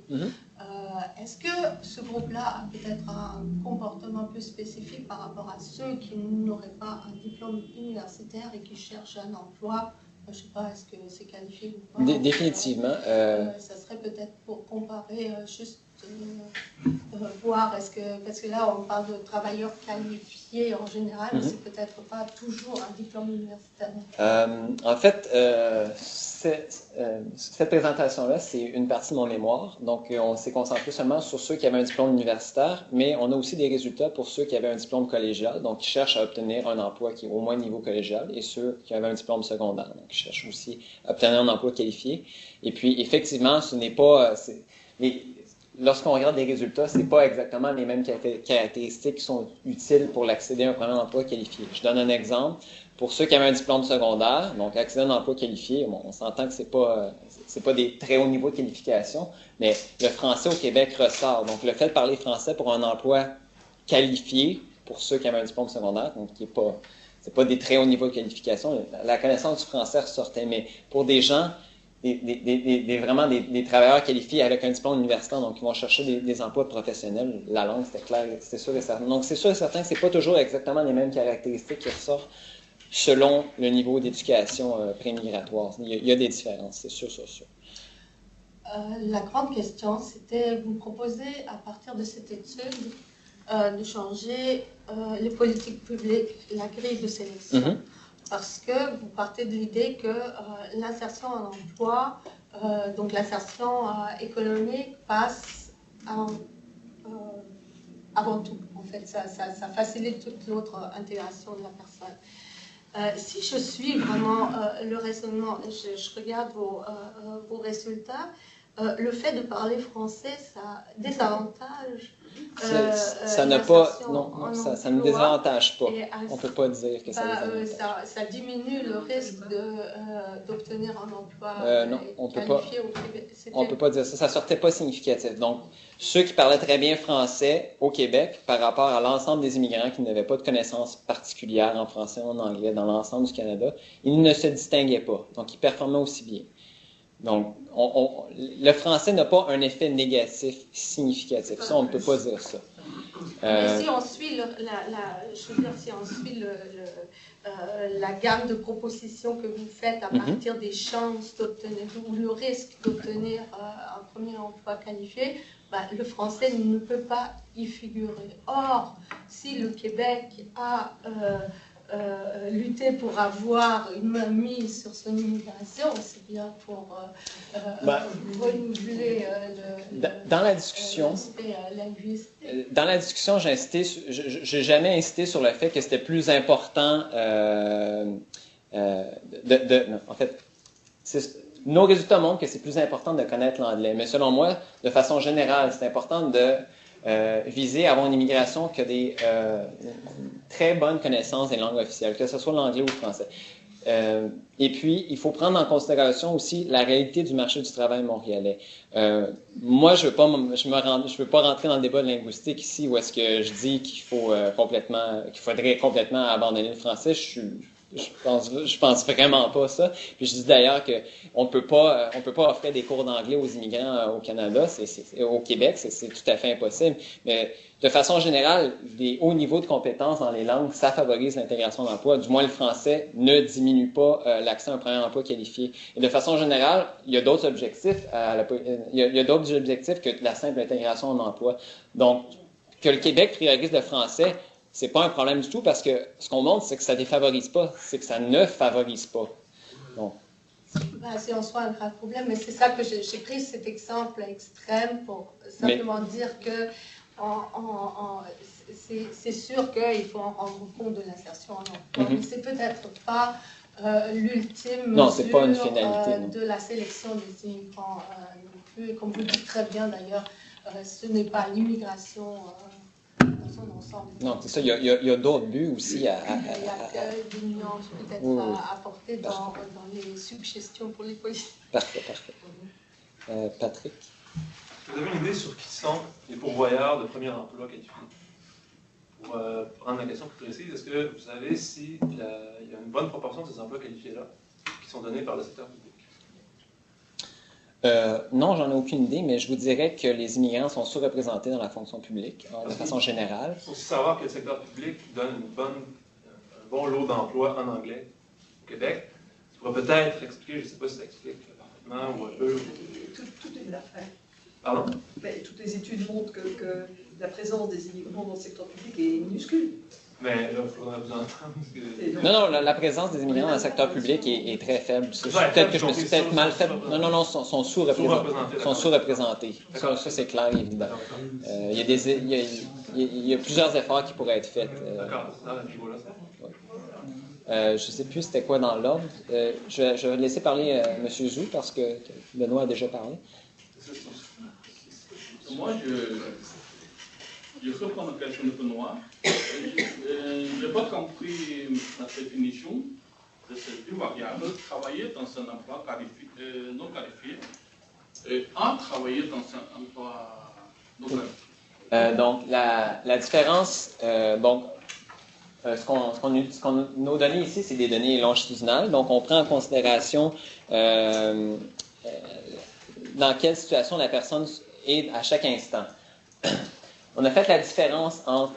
Est-ce que ce groupe-là a peut-être un comportement plus spécifique par rapport à ceux qui n'auraient pas un diplôme universitaire et qui cherchent un emploi? Je ne sais pas, est-ce que c'est qualifié ou pas? Définitivement. Ça serait peut-être pour comparer juste... voir, parce que là, on parle de travailleurs qualifiés en général, mais c'est peut-être pas toujours un diplôme universitaire. En fait, cette présentation-là, c'est une partie de mon mémoire. Donc, on s'est concentré seulement sur ceux qui avaient un diplôme universitaire, mais on a aussi des résultats pour ceux qui avaient un diplôme collégial, donc qui cherchent à obtenir un emploi qui est au moins niveau collégial, et ceux qui avaient un diplôme secondaire, donc qui cherchent aussi à obtenir un emploi qualifié. Et puis, effectivement, ce n'est pas... lorsqu'on regarde les résultats, ce n'est pas exactement les mêmes caractéristiques qui sont utiles pour l'accéder à un premier emploi qualifié. Je donne un exemple. Pour ceux qui avaient un diplôme secondaire, donc accéder à un emploi qualifié, bon, on s'entend que c'est pas des très hauts niveaux de qualification, mais le français au Québec ressort. Donc, le fait de parler français pour un emploi qualifié, pour ceux qui avaient un diplôme secondaire, donc c'est pas des très hauts niveaux de qualification, la connaissance du français ressortait. Mais pour des gens, vraiment des travailleurs qualifiés avec un diplôme universitaire, donc ils vont chercher des emplois professionnels, la langue, c'était clair, c'était sûr et certain. Donc, c'est sûr et certain que c'est pas toujours exactement les mêmes caractéristiques qui ressortent selon le niveau d'éducation pré-migratoire. Il y a des différences, c'est sûr, c'est sûr. La grande question, c'était, vous proposez à partir de cette étude de changer les politiques publiques, la grille de sélection, parce que vous partez de l'idée que l'insertion en emploi, donc l'insertion économique, passe avant tout. En fait, ça facilite toute l'autre intégration de la personne. Si je suis vraiment le raisonnement, je regarde vos résultats, le fait de parler français, ça désavantage ça n'a pas, non, ça ne désavantage pas. On ne peut pas dire que ça désavantage. Ça diminue le risque d'obtenir un emploi qualifié au Québec. On ne peut pas dire ça. Ça ne sortait pas significatif. Donc, ceux qui parlaient très bien français au Québec par rapport à l'ensemble des immigrants qui n'avaient pas de connaissances particulières en français ou en anglais dans l'ensemble du Canada, ils ne se distinguaient pas. Donc, ils performaient aussi bien. Donc, le français n'a pas un effet négatif significatif. Ça, on ne peut pas dire ça. Mais si on suit, la gamme de propositions que vous faites à partir des chances d'obtenir, ou le risque d'obtenir un premier emploi qualifié, le français ne peut pas y figurer. Or, si le Québec a lutter pour avoir une main mise sur son immigration, c'est bien pour renouveler dans la discussion. L'aspect linguistique. Dans la discussion, j'ai jamais insisté sur le fait que c'était plus important en fait, nos résultats montrent que c'est plus important de connaître l'anglais. Mais selon moi, de façon générale, c'est important de viser à avoir une immigration qui a des très bonnes connaissances des langues officielles, que ce soit l'anglais ou le français. Et puis, il faut prendre en considération aussi la réalité du marché du travail montréalais. Moi, je veux pas rentrer dans le débat linguistique ici où est-ce que je dis qu'il faudrait complètement abandonner le français. Je pense vraiment pas ça. Puis je dis d'ailleurs que on peut pas offrir des cours d'anglais aux immigrants au Canada, au Québec, c'est tout à fait impossible. Mais de façon générale, des hauts niveaux de compétences dans les langues, ça favorise l'intégration d'emploi. Du moins, le français ne diminue pas l'accès à un premier emploi qualifié. Et de façon générale, il y a d'autres objectifs. Il y a d'autres objectifs que la simple intégration en emploi. Donc, que le Québec priorise le français, c'est pas un problème du tout parce que ce qu'on montre, c'est que ça défavorise pas, c'est que ça ne favorise pas. Donc. C'est en soi un grave problème, mais c'est ça que j'ai pris cet exemple extrême pour simplement dire que c'est sûr qu'il faut en rendre compte de l'insertion en emploi, mais c'est peut-être pas l'ultime mesure pas une finalité, de la sélection des immigrants non plus. Et comme vous dites très bien d'ailleurs, ce n'est pas l'immigration dans son ensemble. Non, c'est ça. Il y a d'autres buts aussi. Il y a des nuances peut-être à apporter dans les suggestions pour les politiques. Parfait. Patrick? Vous avez une idée sur qui sont les pourvoyeurs de premier emploi qualifiés? Pour rendre la question plus précise, est-ce que vous savez s'il y a une bonne proportion de ces emplois qualifiés-là qui sont donnés par le secteur public? Non, j'en ai aucune idée, mais je vous dirais que les immigrants sont sous-représentés dans la fonction publique, de façon générale. Il faut aussi savoir que le secteur public donne un bon lot d'emplois en anglais au Québec. Tu pourrais peut-être expliquer, je ne sais pas si ça explique parfaitement ou un peu. Tout est de l'affaire. Pardon? Mais toutes les études montrent que la présence des immigrants dans le secteur public est minuscule. Mais là, il faudra vous entendre. Non, la présence des immigrants dans le secteur public est très faible. Peut-être que je me suis peut-être mal fait. Non, sont sous-représentés. Ça, c'est clair et évident. Il y a plusieurs efforts qui pourraient être faits. D'accord, dans le niveau-là, ça. Je ne sais plus c'était quoi dans l'ordre. Je vais laisser parler M. Zhu parce que Benoît a déjà parlé. Moi, je reprends la question de Benoît. Je n'ai pas compris la définition de ces deux variables. Travailler dans un emploi non qualifié et travailler dans un emploi non qualifié. Donc, la différence, ce qu'on nos données ici, c'est des données longitudinales. Donc, on prend en considération dans quelle situation la personne est à chaque instant. On a fait la différence entre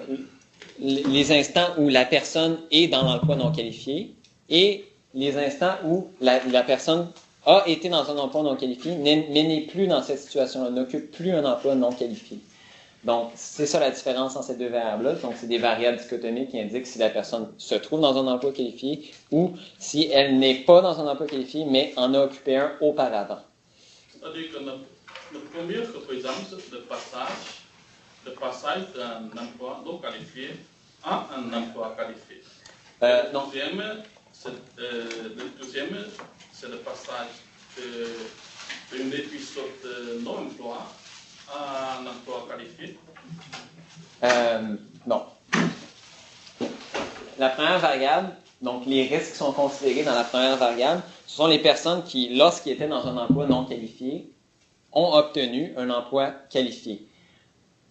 les instants où la personne est dans l'emploi non qualifié et les instants où la personne a été dans un emploi non qualifié, mais n'est plus dans cette situation-là, n'occupe plus un emploi non qualifié. Donc, c'est ça la différence entre ces deux variables-là. Donc, c'est des variables dichotomiques qui indiquent si la personne se trouve dans un emploi qualifié ou si elle n'est pas dans un emploi qualifié, mais en a occupé un auparavant. C'est-à-dire que le premier représente le passage d'un emploi non qualifié à un emploi qualifié. Le deuxième, c'est le passage d'un épisode non-emploi à un emploi qualifié. Non. La première variable, donc les risques qui sont considérés dans la première variable, ce sont les personnes qui, lorsqu'ils étaient dans un emploi non qualifié, ont obtenu un emploi qualifié.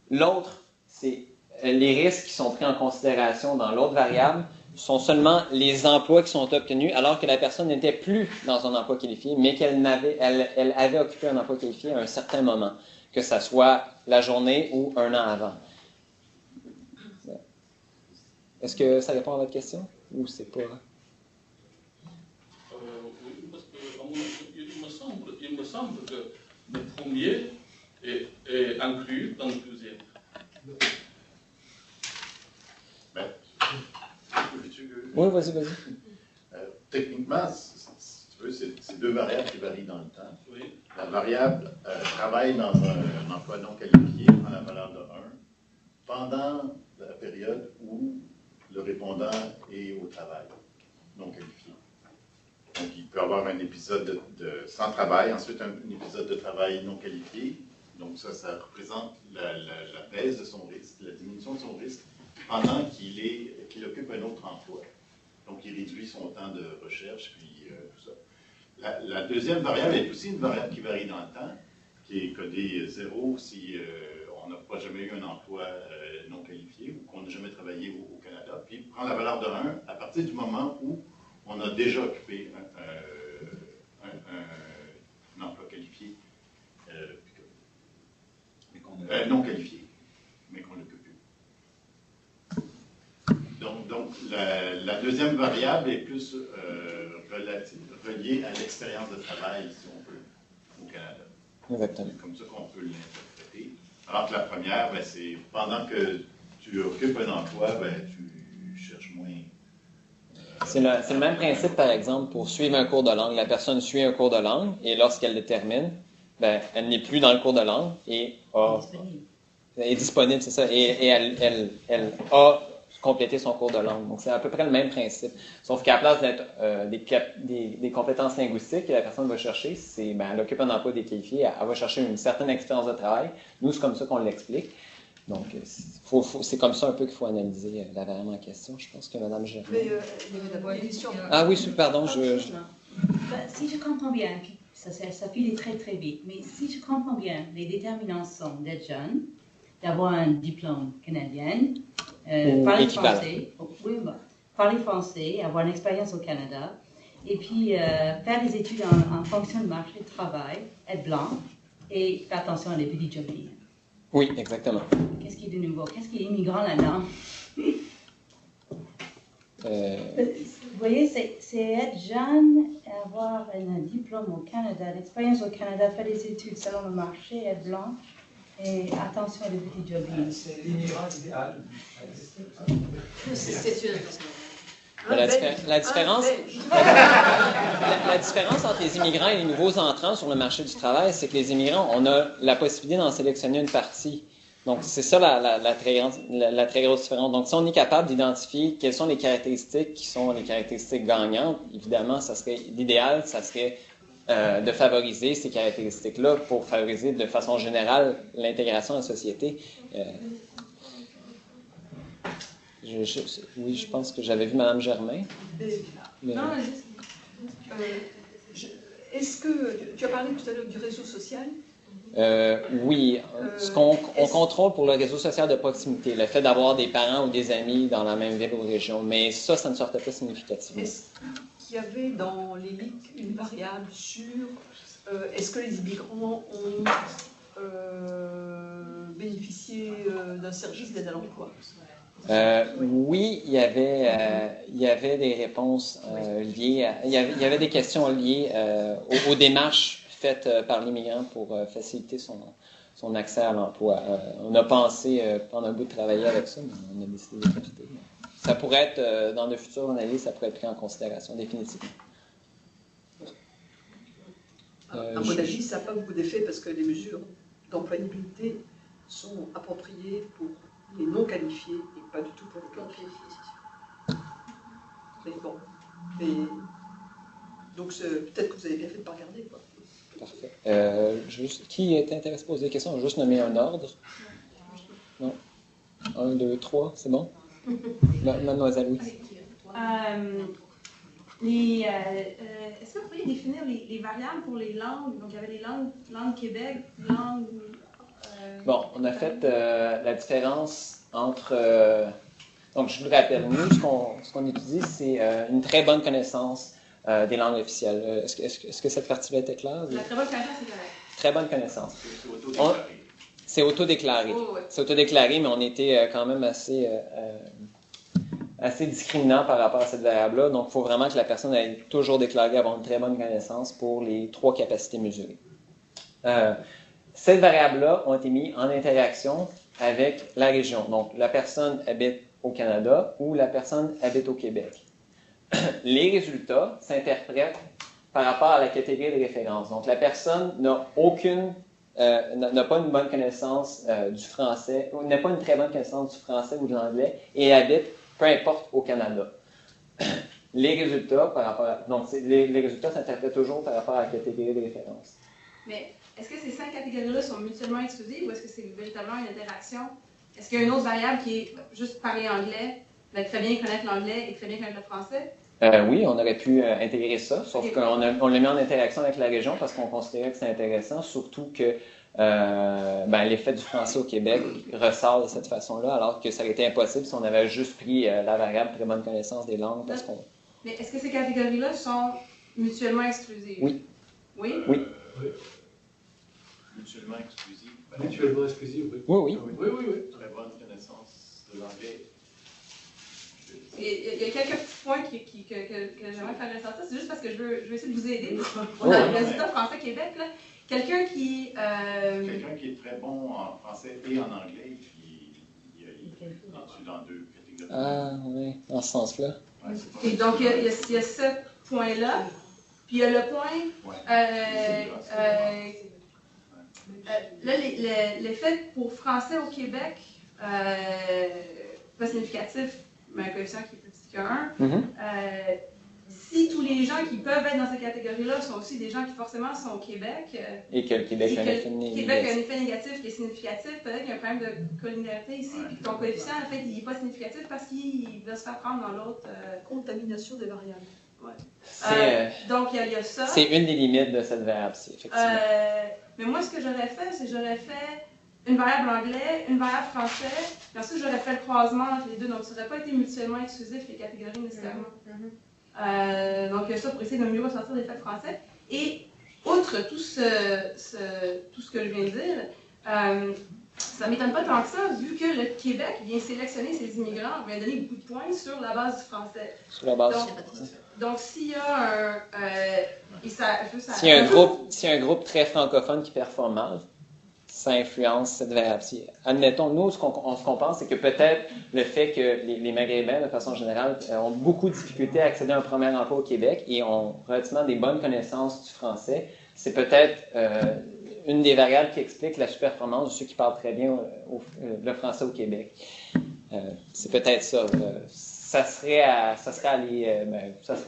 L'autre, c'est les risques qui sont pris en considération dans l'autre variable, sont seulement les emplois qui sont obtenus alors que la personne n'était plus dans un emploi qualifié, mais qu'elle avait occupé un emploi qualifié à un certain moment, que ce soit la journée ou un an avant. Est-ce que ça répond à votre question ou c'est pas... Oui, parce que il me semble que le premier est inclus dans le deuxième. Oui, vas-y. Techniquement, si tu veux, c'est deux variables qui varient dans le temps. Oui. La variable travaille dans un emploi non qualifié prend la valeur de 1 pendant la période où le répondant est au travail non qualifié. Donc, il peut avoir un épisode sans travail, ensuite un épisode de travail non qualifié. Donc, ça représente la baisse de son risque, la diminution de son risque pendant qu'il occupe un autre emploi. Donc, il réduit son temps de recherche, puis tout ça. La deuxième variable est aussi une variable qui varie dans le temps, qui est codée 0 si on n'a pas jamais eu un emploi non qualifié ou qu'on n'a jamais travaillé au Canada, puis prend la valeur de 1 à partir du moment où on a déjà occupé un emploi qualifié, non qualifié, mais qu'on l'occupe plus. Donc la deuxième variable est plus reliée à l'expérience de travail, si on veut, au Canada. Exactement. C'est comme ça qu'on peut l'interpréter. Alors que la première, c'est pendant que tu occupes un emploi, tu cherches moins. C'est le même principe, par exemple, pour suivre un cours de langue. La personne suit un cours de langue et lorsqu'elle le termine, elle n'est plus dans le cours de langue et est disponible, c'est ça, et elle a complété son cours de langue. Donc, c'est à peu près le même principe. Sauf qu'à la place d'être des compétences linguistiques que la personne va chercher, elle occupe un emploi déqualifié, elle va chercher une certaine expérience de travail. Nous, c'est comme ça qu'on l'explique. Donc, c'est comme ça un peu qu'il faut analyser la variable en question. Je pense que Mme Germain... Mais il y avait d'abord une question. Ah oui, pardon, Si je comprends bien, ça file très très vite, mais si je comprends bien, les déterminants sont d'être jeune, d'avoir un diplôme canadien, parler français, avoir une expérience au Canada, et puis faire des études en fonction du marché du travail, être blanc, et faire attention à des petits jobs. Oui, exactement. Qu'est-ce qui est de nouveau? Qu'est-ce qui est immigrant là-dedans? Vous voyez, c'est être jeune, avoir un diplôme au Canada, l'expérience au Canada, faire des études selon le marché, être blanc, et attention à des petits jobs. C'est l'immigrant idéal. C'est sûr. La différence entre les immigrants et les nouveaux entrants sur le marché du travail, c'est que les immigrants, on a la possibilité d'en sélectionner une partie. Donc, c'est ça la très grosse différence. Donc, si on est capable d'identifier quelles sont les caractéristiques qui sont les caractéristiques gagnantes, évidemment, ça serait l'idéal, ça serait de favoriser ces caractéristiques-là pour favoriser de façon générale l'intégration à la société. Oui, je pense que j'avais vu Mme Germain. Non, est-ce que tu as parlé tout à l'heure du réseau social? Oui, ce qu'on contrôle pour le réseau social de proximité, le fait d'avoir des parents ou des amis dans la même ville ou région, mais ça ne sortait pas significativement. Est-ce qu'il y avait dans les LIC une variable sur est-ce que les immigrants ont bénéficié d'un service d'aide à l'emploi? Oui, il y avait des réponses liées, il y avait des questions liées aux démarches faites par l'immigrant pour faciliter son accès à l'emploi. On a pensé pendant un bout de travailler avec ça, mais on a décidé de profiter. Ça pourrait être, dans de futures analyses, ça pourrait être pris en considération définitivement. À mon avis, ça n'a pas beaucoup d'effet parce que les mesures d'employabilité sont appropriées pour les non qualifiés et pas du tout pour les qualifiés. Mais bon. Donc peut-être que vous avez bien fait de ne pas regarder, quoi. Parfait. Qui est intéressé à poser des questions? On va juste nommer un ordre. Non? 1, 2, 3, c'est bon? Mademoiselle, oui. Est-ce que vous pourriez définir les variables pour les langues? Donc, il y avait les langues Québec, langues... Bon, on a fait la différence entre... donc, je vous le rappelle, nous, ce qu'on étudie, c'est une très bonne connaissance des langues officielles. Est-ce que cette partie-là était claire? La très bonne connaissance, c'est correct. Très bonne connaissance. C'est autodéclaré. Oh, ouais. C'est autodéclaré, mais on était quand même assez discriminant par rapport à cette variable-là. Donc, il faut vraiment que la personne ait toujours déclaré avoir une très bonne connaissance pour les 3 capacités mesurées. Ces variables-là ont été mises en interaction avec la région. Donc, la personne habite au Canada ou la personne habite au Québec. Les résultats s'interprètent par rapport à la catégorie de référence. Donc, la personne n'a pas une bonne connaissance du français, ou n'a pas une très bonne connaissance du français ou de l'anglais, et habite, peu importe, au Canada. Les résultats, les résultats s'interprètent toujours par rapport à la catégorie de référence. Mais est-ce que ces 5 catégories-là sont mutuellement exclusives ou est-ce que c'est véritablement une interaction? Est-ce qu'il y a une autre variable qui est juste parler anglais, très bien connaître l'anglais et très bien connaître le français? Oui, on aurait pu intégrer ça, sauf qu'on l'a mis en interaction avec la région parce qu'on considérait que c'est intéressant, surtout que l'effet du français au Québec ressort de cette façon-là, alors que ça aurait été impossible si on avait juste pris la variable très bonne connaissance des langues. Mais est-ce que ces catégories-là sont mutuellement exclusives? Oui. Oui? Oui. Mutuellement exclusive. Mutuellement exclusive, oui. Oui. Très bonne connaissance de l'anglais. Il y a quelques petits points que j'aimerais faire ressortir. C'est juste parce que je veux essayer de vous aider. On a le résultat français-Québec. Quelqu'un qui est très bon en français et en anglais, puis il est dans 2 catégories. Ah, oui, dans ce sens-là. Ouais, et donc, il y a ce point-là. Puis il y a le point... là, l'effet pour français au Québec, pas significatif, mais un coefficient qui est plus petit que 1. Si tous les gens qui peuvent être dans cette catégorie-là sont aussi des gens qui forcément sont au Québec, et que le Québec a un effet négatif qui est significatif, peut-être qu'il y a un problème de collinéarité ici, puis que ton coefficient, en fait, il n'est pas significatif parce qu'il va se faire prendre dans l'autre... Contamination des variables. Ouais. Donc, il y a ça. C'est une des limites de cette variable-ci, effectivement. Mais moi, ce que j'aurais fait, c'est que j'aurais fait une variable anglais, une variable français, puis ensuite, j'aurais fait le croisement entre les deux. Donc, ça n'aurait pas été mutuellement exclusif, les catégories, nécessairement. Donc, ça, pour essayer de mieux ressortir des faits français. Et, outre tout ce que je viens de dire, ça ne m'étonne pas tant que ça, vu que le Québec vient sélectionner ses immigrants, vient donner beaucoup de points sur la base du français. Sur la base donc s'il y a s'il y a un groupe très francophone qui performe mal, ça influence cette variable-ci. Admettons, nous, ce qu'on pense, c'est que peut-être le fait que les Maghrébins, de façon générale, ont beaucoup de difficultés à accéder à un premier emploi au Québec et ont relativement des bonnes connaissances du français, c'est peut-être une des variables qui explique la sous-performance de ceux qui parlent très bien le français au Québec. C'est peut-être ça. ça serait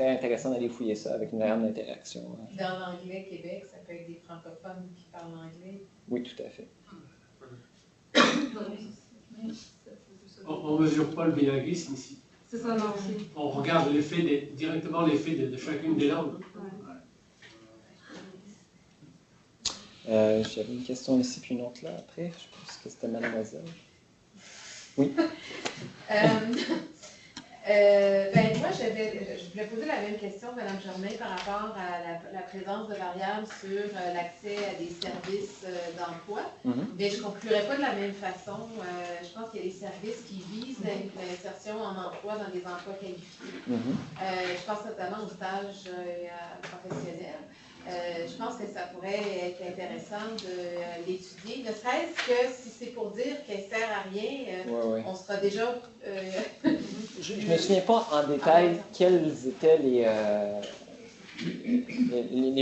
intéressant d'aller fouiller ça avec une variable d'interaction. Dans l'anglais Québec, ça peut être des francophones qui parlent anglais. Oui, tout à fait. On ne mesure pas le bilinguisme ici. C'est ça, non. On regarde directement l'effet de chacune des langues. J'avais une question ici, puis une autre là après. Je pense que c'était mademoiselle. Oui. Moi, je voulais poser la même question, Mme Germain, par rapport à la présence de variables sur l'accès à des services d'emploi. Mais je ne conclurai pas de la même façon. Je pense qu'il y a des services qui visent l'insertion en emploi dans des emplois qualifiés. Je pense notamment aux stages professionnels. Je pense que ça pourrait être intéressant de l'étudier, ne serait-ce que si c'est pour dire qu'elle ne sert à rien, on sera déjà... Je ne me souviens pas en détail quelles étaient les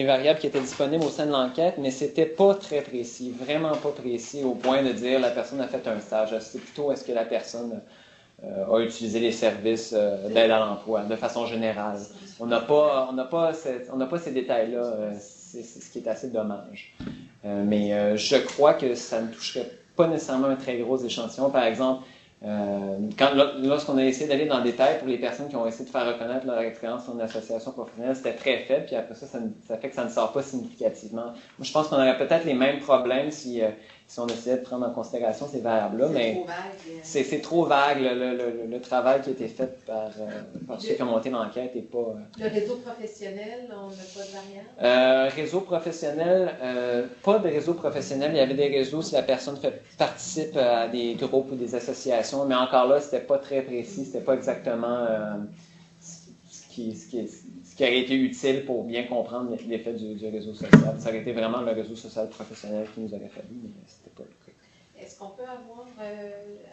variables qui étaient disponibles au sein de l'enquête, mais c'était pas très précis, vraiment pas précis au point de dire la personne a fait un stage. C'est plutôt est-ce que la personne a utilisé les services d'aide à l'emploi de façon générale. On n'a pas ces détails-là, c'est ce qui est assez dommage. Mais je crois que ça ne toucherait pas nécessairement un très gros échantillon. Par exemple, lorsqu'on a essayé d'aller dans le détail pour les personnes qui ont essayé de faire reconnaître leur expérience en association professionnelle, c'était très faible, puis après ça fait que ça ne sort pas significativement. Moi, je pense qu'on aurait peut-être les mêmes problèmes si on essayait de prendre en considération ces variables-là, mais c'est trop vague. Le travail qui a été fait par ceux qui ont monté l'enquête n'est pas... Le réseau professionnel, on n'a pas de variable? Réseau professionnel, pas de réseau professionnel. Il y avait des réseaux si la personne participe à des groupes ou des associations, mais encore là, c'était pas très précis, c'était pas exactement ce qui aurait été utile pour bien comprendre l'effet du réseau social. Ça aurait été vraiment le réseau social professionnel qui nous aurait fallu, mais c'était pas le cas. Est-ce qu'on peut avoir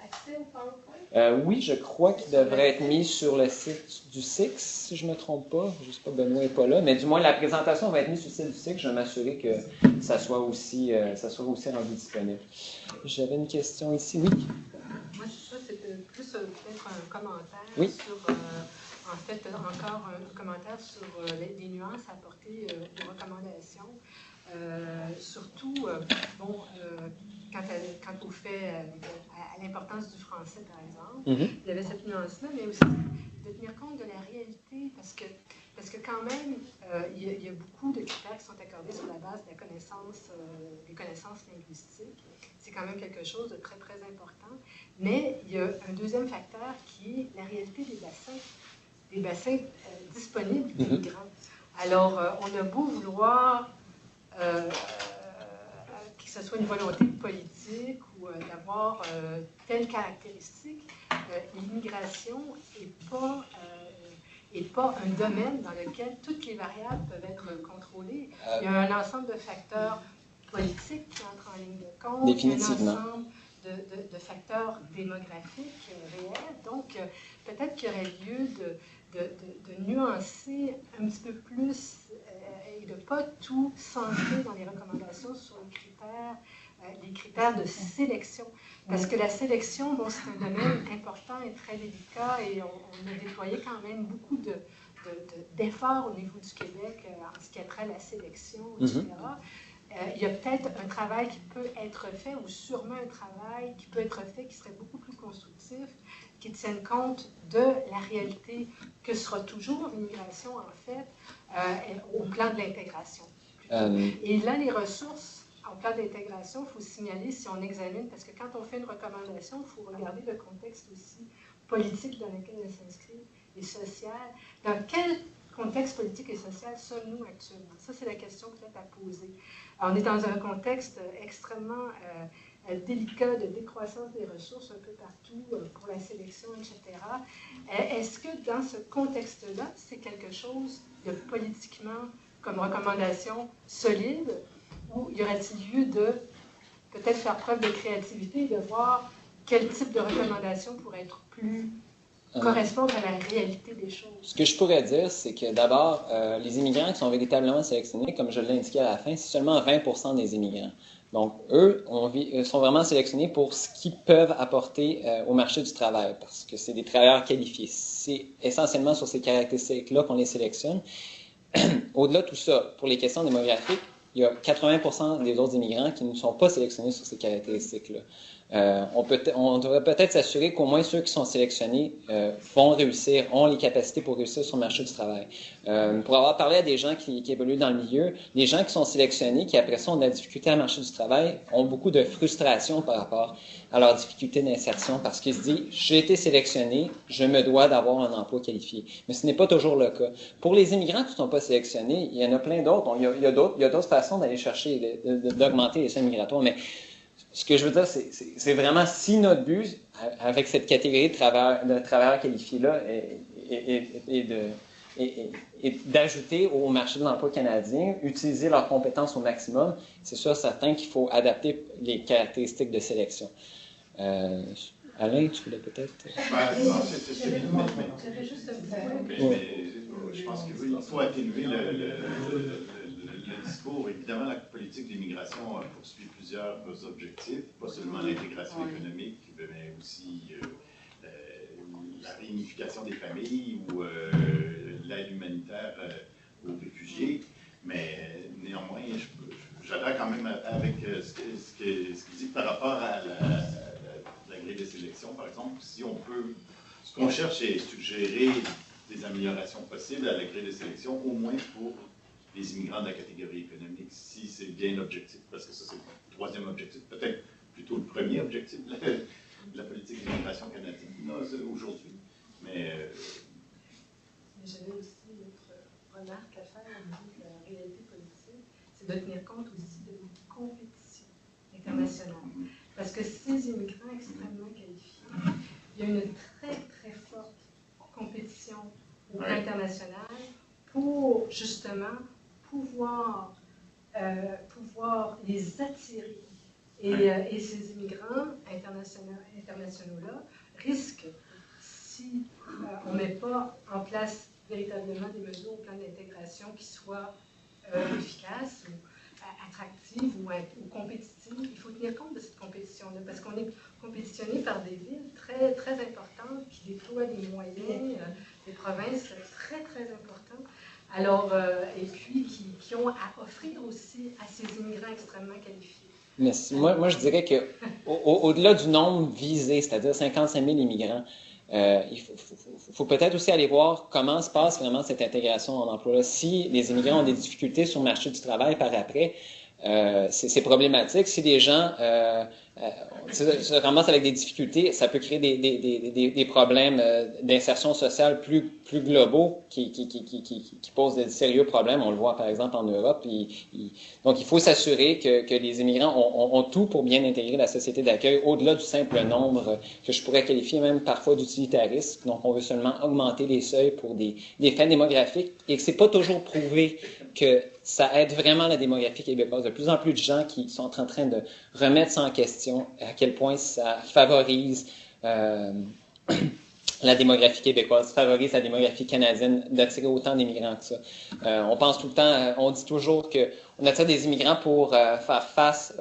accès au PowerPoint? Oui, je crois qu'il devrait être mis sur le site du SIX, si je ne me trompe pas. Je ne sais pas, Benoît n'est pas là, mais du moins la présentation va être mise sur le site du SIX. Je vais m'assurer que ça soit aussi rendu disponible. J'avais une question ici, oui? Moi, ça, c'était plus peut-être un commentaire sur... en fait, encore un commentaire sur les nuances apportées aux recommandations. Surtout, quand on fait à l'importance du français, par exemple, il y avait cette nuance-là, mais aussi de tenir compte de la réalité, parce que quand même, il y a beaucoup de critères qui sont accordés sur la base de la connaissance, des connaissances linguistiques. C'est quand même quelque chose de très, très important. Mais il y a un deuxième facteur qui est la réalité des bassins disponibles des migrants. Alors, on a beau vouloir que ce soit une volonté politique ou d'avoir telle caractéristique, l'immigration n'est pas un domaine dans lequel toutes les variables peuvent être contrôlées. Il y a un ensemble de facteurs politiques qui entrent en ligne de compte, définitivement. Un ensemble de facteurs démographiques réels. Donc, peut-être qu'il y aurait lieu de nuancer un petit peu plus et de ne pas tout centrer dans les recommandations sur les critères de sélection. Parce que la sélection, c'est un domaine important et très délicat et on a déployé quand même beaucoup d'efforts au niveau du Québec en ce qui a trait à la sélection, etc. Il y a peut-être un travail qui peut être fait, ou sûrement un travail qui peut être fait qui serait beaucoup plus constructif, qui tienne compte de la réalité que sera toujours l'immigration, en fait, au plan de l'intégration. Et là, les ressources en plan d'intégration, il faut signaler si on examine, parce que quand on fait une recommandation, il faut regarder le contexte aussi politique dans lequel elle s'inscrit et social. Dans quel contexte politique et social sommes-nous actuellement? Ça, c'est la question peut-être à poser. Alors, on est dans un contexte extrêmement délicat de décroissance des ressources un peu partout pour la sélection, etc. Est-ce que dans ce contexte-là, c'est quelque chose de politiquement comme recommandation solide ou y aurait-il lieu de peut-être faire preuve de créativité et de voir quel type de recommandation pourrait être plus correspondre à la réalité des choses? Ce que je pourrais dire, c'est que d'abord, les immigrants qui sont véritablement sélectionnés, comme je l'ai indiqué à la fin, c'est seulement 20% des immigrants. Donc, eux sont vraiment sélectionnés pour ce qu'ils peuvent apporter au marché du travail, parce que c'est des travailleurs qualifiés. C'est essentiellement sur ces caractéristiques-là qu'on les sélectionne. Au-delà de tout ça, pour les questions démographiques, il y a 80% des autres immigrants qui ne sont pas sélectionnés sur ces caractéristiques-là. On devrait peut-être s'assurer qu'au moins ceux qui sont sélectionnés vont réussir, ont les capacités pour réussir sur le marché du travail. Pour avoir parlé à des gens qui évoluent dans le milieu, les gens qui sont sélectionnés, qui après ça ont de la difficulté à marché du travail, ont beaucoup de frustration par rapport à leur difficulté d'insertion parce qu'ils se disent « j'ai été sélectionné, je me dois d'avoir un emploi qualifié ». Mais ce n'est pas toujours le cas. Pour les immigrants qui ne sont pas sélectionnés, il y en a plein d'autres. Il y a d'autres façons d'aller chercher, d'augmenter les seuils migratoires, mais ce que je veux dire, c'est vraiment si notre but, avec cette catégorie de travailleurs qualifiés-là, est d'ajouter au marché de l'emploi canadien, utiliser leurs compétences au maximum, c'est sûr certain qu'il faut adapter les caractéristiques de sélection. Alain, tu voulais peut-être... J'avais juste un petit point. Je pense qu'il faut atténuer le discours. Évidemment, la politique d'immigration poursuit plusieurs objectifs, pas seulement l'intégration économique, mais aussi la réunification des familles ou l'aide humanitaire aux réfugiés. Mais néanmoins, j'adhère quand même avec ce qu'il dit par rapport à la grille de sélection, par exemple. Si on peut, ce qu'on cherche, c'est suggérer des améliorations possibles à la grille de sélection, au moins pour les immigrants de la catégorie économique, si c'est bien l'objectif, parce que ça, c'est le troisième objectif, peut-être plutôt le premier objectif de la politique d'immigration canadienne aujourd'hui. Mais j'avais aussi une autre remarque à faire au niveau de la réalité politique, c'est de tenir compte aussi de la compétition internationale. Parce que ces immigrants extrêmement qualifiés, il y a une très, très forte compétition au plan international pour justement pouvoir les attirer. Et ces immigrants internationaux-là risquent, si on ne met pas en place véritablement des mesures au plan d'intégration qui soient efficaces ou attractives ou compétitives, il faut tenir compte de cette compétition-là, parce qu'on est compétitionné par des villes très, très importantes qui déploient des moyens, des provinces très, très importantes. Alors, et puis qui ont à offrir aussi à ces immigrants extrêmement qualifiés. Merci. Moi, je dirais qu'au-delà du nombre visé, c'est-à-dire 55 000 immigrants, il faut peut-être aussi aller voir comment se passe vraiment cette intégration en emploi. Si les immigrants ont des difficultés sur le marché du travail par après, c'est problématique. Si des gens se ramassent avec des difficultés, ça peut créer des problèmes d'insertion sociale plus globaux qui posent de sérieux problèmes. On le voit par exemple en Europe. Donc il faut s'assurer que les immigrants ont tout pour bien intégrer la société d'accueil, au-delà du simple nombre que je pourrais qualifier même parfois d'utilitariste. Donc on veut seulement augmenter les seuils pour des fins démographiques et que c'est pas toujours prouvé que ça aide vraiment la démographie québécoise. De plus en plus de gens qui sont en train de remettre ça en question, à quel point ça favorise la démographie québécoise, favorise la démographie canadienne d'attirer autant d'immigrants que ça. On pense tout le temps, on dit toujours qu'on attire des immigrants pour faire face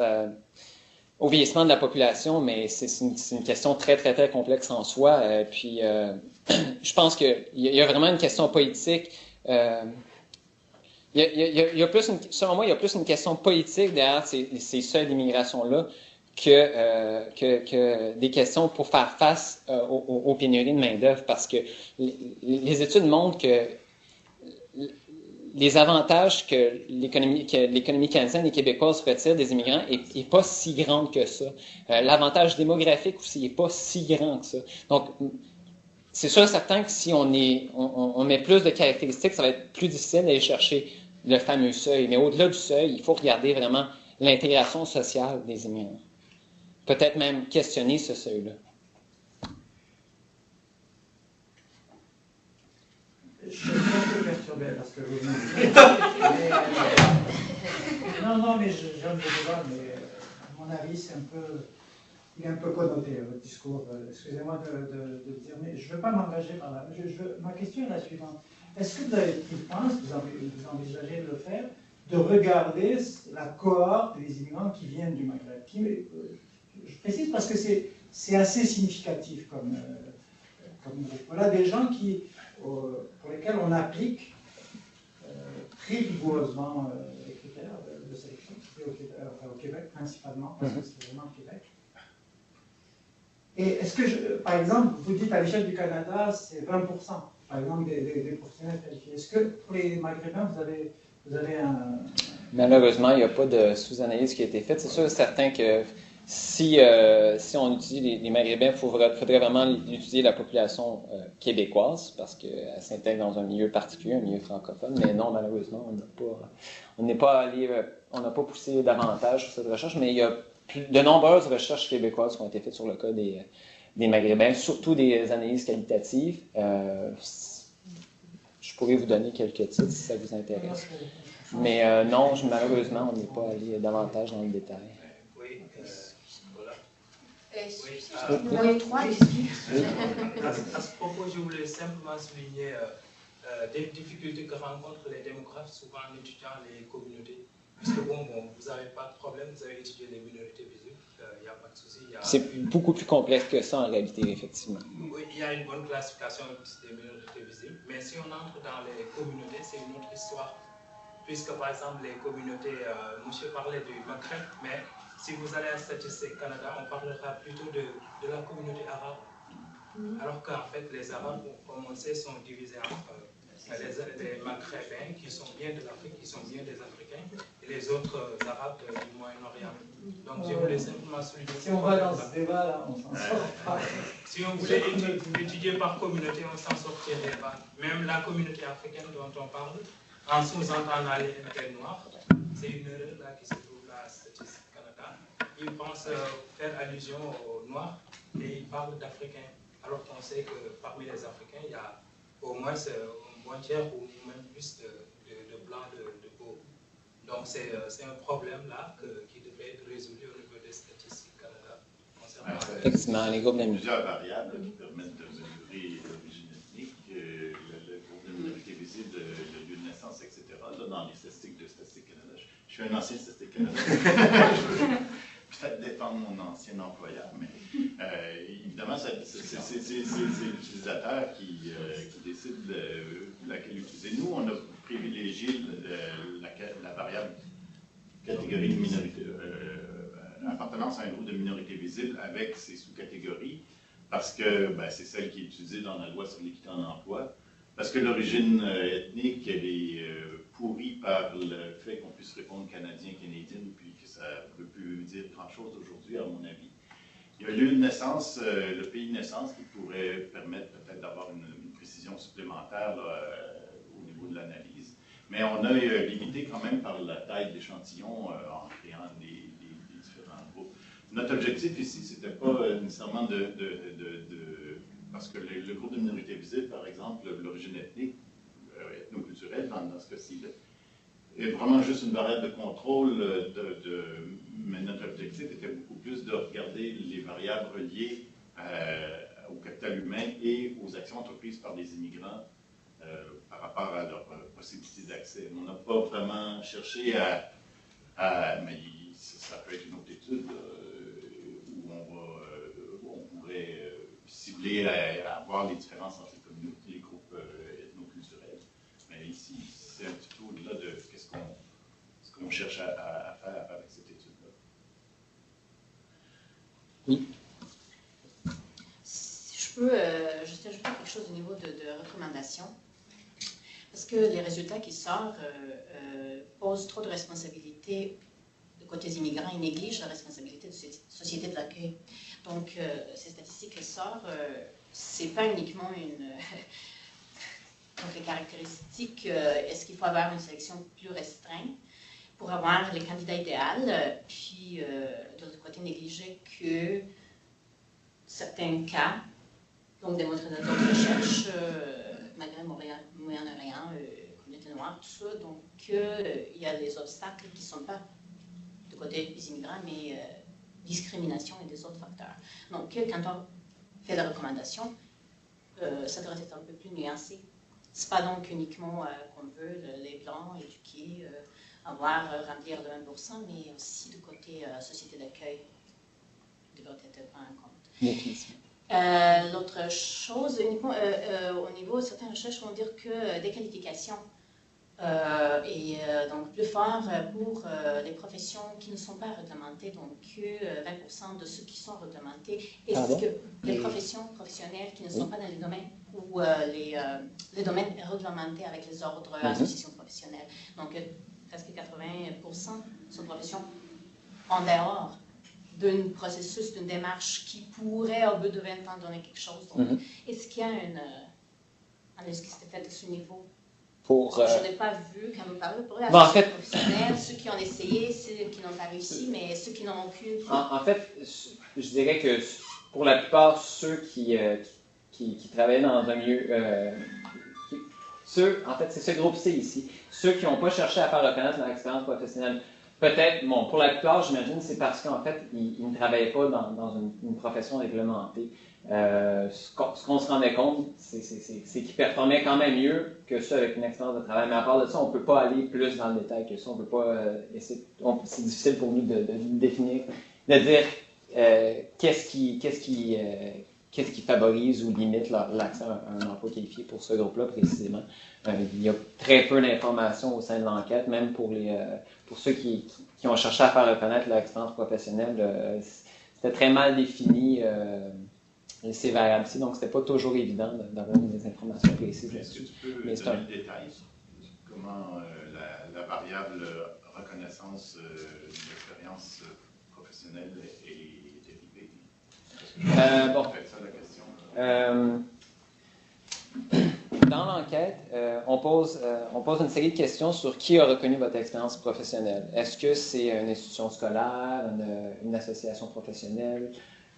au vieillissement de la population, mais c'est une question très, très, très complexe en soi. Puis, je pense qu'il y a vraiment une question politique. Selon moi, il y a plus une question politique derrière ces seuils d'immigration-là que des questions pour faire face aux pénuries de main-d'œuvre, parce que les études montrent que les avantages que l'économie canadienne et québécoise retire des immigrants est pas si grande que ça. L'avantage démographique aussi n'est pas si grand que ça. Donc, c'est sûr et certain que si on met plus de caractéristiques, ça va être plus difficile d'aller chercher le fameux seuil. Mais au-delà du seuil, il faut regarder vraiment l'intégration sociale des immigrants. Peut-être même questionner ce seuil-là. Je suis un peu perturbé parce que vous non, mais j'aime le débat, mais à mon avis, il est un peu connoté, votre discours. Excusez-moi de le dire, mais je ne veux pas m'engager par là. Ma question est la suivante. Est-ce que vous avez pris le temps, est-ce que vous envisagez de le faire, de regarder la cohorte des immigrants qui viennent du Maghreb. Je précise parce que c'est assez significatif comme groupe. Voilà des gens pour lesquels on applique très rigoureusement les critères de sélection, au Québec principalement, parce que c'est vraiment le Québec. Et est-ce que, par exemple, vous dites à l'échelle du Canada, c'est 20%, par exemple, des professionnels qualifiés. Est-ce que pour les Maghrébins, vous avez un... Malheureusement, il n'y a pas de sous-analyse qui a été faite. C'est sûr et certain que si on utilise les Maghrébins, il faudrait vraiment utiliser la population québécoise parce qu'elle s'intègre dans un milieu particulier, un milieu francophone. Mais non, malheureusement, on n'a pas poussé davantage sur cette recherche, mais il y a de nombreuses recherches québécoises qui ont été faites sur le cas des Maghrébins, surtout des analyses qualitatives. Je pourrais vous donner quelques titres si ça vous intéresse. Mais non, malheureusement, on n'est pas allé davantage dans le détail. Oui, voilà. Numéro 3, à ce propos, je voulais simplement souligner des difficultés que rencontrent les démographes souvent en étudiant les communautés. Puisque bon, vous n'avez pas de problème, vous avez étudié les minorités visibles, il n'y a pas de souci. C'est beaucoup plus complexe que ça en réalité, effectivement. Oui, il y a une bonne classification des minorités visibles, mais si on entre dans les communautés, c'est une autre histoire. Puisque par exemple, les communautés, monsieur parlait du Maghreb, mais si vous allez à Statistique Canada, on parlera plutôt de la communauté arabe. Alors qu'en fait, les Arabes, comme on sait, sont divisés entre les Maghrébins qui sont bien de l'Afrique, qui sont bien des Africains, et les autres Arabes du Moyen-Orient. Donc je voulais simplement souligner. Si on va dans ce débat là, on s'en sort pas. Si on voulait étudier par communauté, on s'en sortirait pas. Même la communauté africaine dont on parle, en sous-entendant les Noirs, c'est une erreur là qui se trouve là à Statistique Canada. Ils pensent faire allusion aux Noirs et ils parlent d'Africains. Alors qu'on sait que parmi les Africains, il y a au moins un tiers ou même plus de blancs de peau. Donc c'est un problème là qui devrait être résolu au niveau des Statistiques Canada. Effectivement, les groupes de plusieurs variables qui permettent de mesurer l'origine ethnique, le groupe de minorité visible, le lieu de naissance, etc. Là, dans les statistiques de Statistique Canada, je suis un ancien Statistique Canada. Peut-être défendre mon ancien employeur, mais évidemment, c'est l'utilisateur qui décide laquelle utiliser. Nous, on a privilégié la variable catégorie de minorité, appartenance à un groupe de minorité visible avec ses sous-catégories, parce que c'est celle qui est utilisée dans la loi sur l'équité en emploi, parce que l'origine ethnique, elle est pourrie par le fait qu'on puisse répondre canadien, canadienne, puis que ça ne peut plus dire grand-chose aujourd'hui, à mon avis. Il y a le lieu de naissance, le pays de naissance, qui pourrait permettre peut-être d'avoir une précision supplémentaire là, au niveau de l'analyse. Mais on a limité quand même par la taille de l'échantillon en créant les différents groupes. Notre objectif ici, ce n'était pas nécessairement parce que le groupe de minorité visible, par exemple, l'origine ethnique, ethnoculturelle dans ce cas-ci, est vraiment juste une variable de contrôle, mais notre objectif était beaucoup plus de regarder les variables reliées au capital humain et aux actions entreprises par les immigrants par rapport à leur possibilité d'accès. On n'a pas vraiment cherché mais ça peut être une autre étude où on pourrait cibler à voir les différences entre les communautés, les groupes ethnoculturels. Mais ici, c'est un petit peu au-delà de ce qu'on cherche à faire avec cette étude-là. Oui. Si je peux juste ajouter quelque chose au niveau de recommandations, parce que les résultats qui sortent posent trop de responsabilités de côté des immigrants et négligent la responsabilité de ces sociétés de l'accueil. Donc, ces statistiques qui sortent, c'est pas uniquement donc les caractéristiques, est-ce qu'il faut avoir une sélection plus restreinte pour avoir les candidats idéaux, puis de l'autre côté négliger que certains cas, donc des montres de recherche, Maghreb, Moyen-Orient, communauté noire, tout ça, donc il y a des obstacles qui ne sont pas de côté des immigrants, mais discrimination et des autres facteurs. Donc, quand on fait des recommandations, ça devrait être un peu plus nuancé. Ce n'est pas donc uniquement qu'on veut les Blancs éduqués avoir remplir le 1%, mais aussi du côté société d'accueil devrait être pris en compte. L'autre chose, au niveau de certaines recherches vont dire que des qualifications et donc plus fort pour les professions qui ne sont pas réglementées, donc que 20% de ceux qui sont réglementés. Est-ce que les professions professionnelles qui ne sont pas dans les domaines ou les domaines réglementés avec les ordres associations professionnelles, donc presque 80% sont professions en dehors d'un processus, d'une démarche qui pourrait, au bout de 20 ans, donner quelque chose. Donc, est-ce qu'il y a une analyse qui s'était faite à ce niveau? Je n'ai pas vu quand vous parlez pour les professionnels, ceux qui ont essayé, ceux qui n'ont pas réussi, mais ceux qui n'ont aucune. En fait, je dirais que pour la plupart, ceux qui travaillent dans un milieu. En fait, c'est ce groupe-ci ici. Ceux qui n'ont pas cherché à faire reconnaître leur expérience professionnelle. Peut-être, bon, pour la plupart, j'imagine, c'est parce qu'en fait, ils ne travaillaient pas dans une profession réglementée. Ce qu'on se rendait compte, c'est qu'ils performaient quand même mieux que ceux avec une expérience de travail. Mais à part de ça, on ne peut pas aller plus dans le détail que ça. On peut pas essayer. C'est difficile pour nous de définir, de dire qu'est-ce qui favorise ou limite l'accès à un emploi qualifié pour ce groupe-là précisément. Il y a très peu d'informations au sein de l'enquête, même pour ceux qui ont cherché à faire reconnaître leur expérience professionnelle. C'était très mal défini ces variables-ci, donc c'était pas toujours évident d'avoir des informations précises là-dessus. Est-ce que tu peux donner le détail sur comment la variable reconnaissance d'expérience professionnelle est dérivée? Bon. Dans l'enquête, on pose une série de questions sur qui a reconnu votre expérience professionnelle. Est-ce que c'est une institution scolaire, une association professionnelle,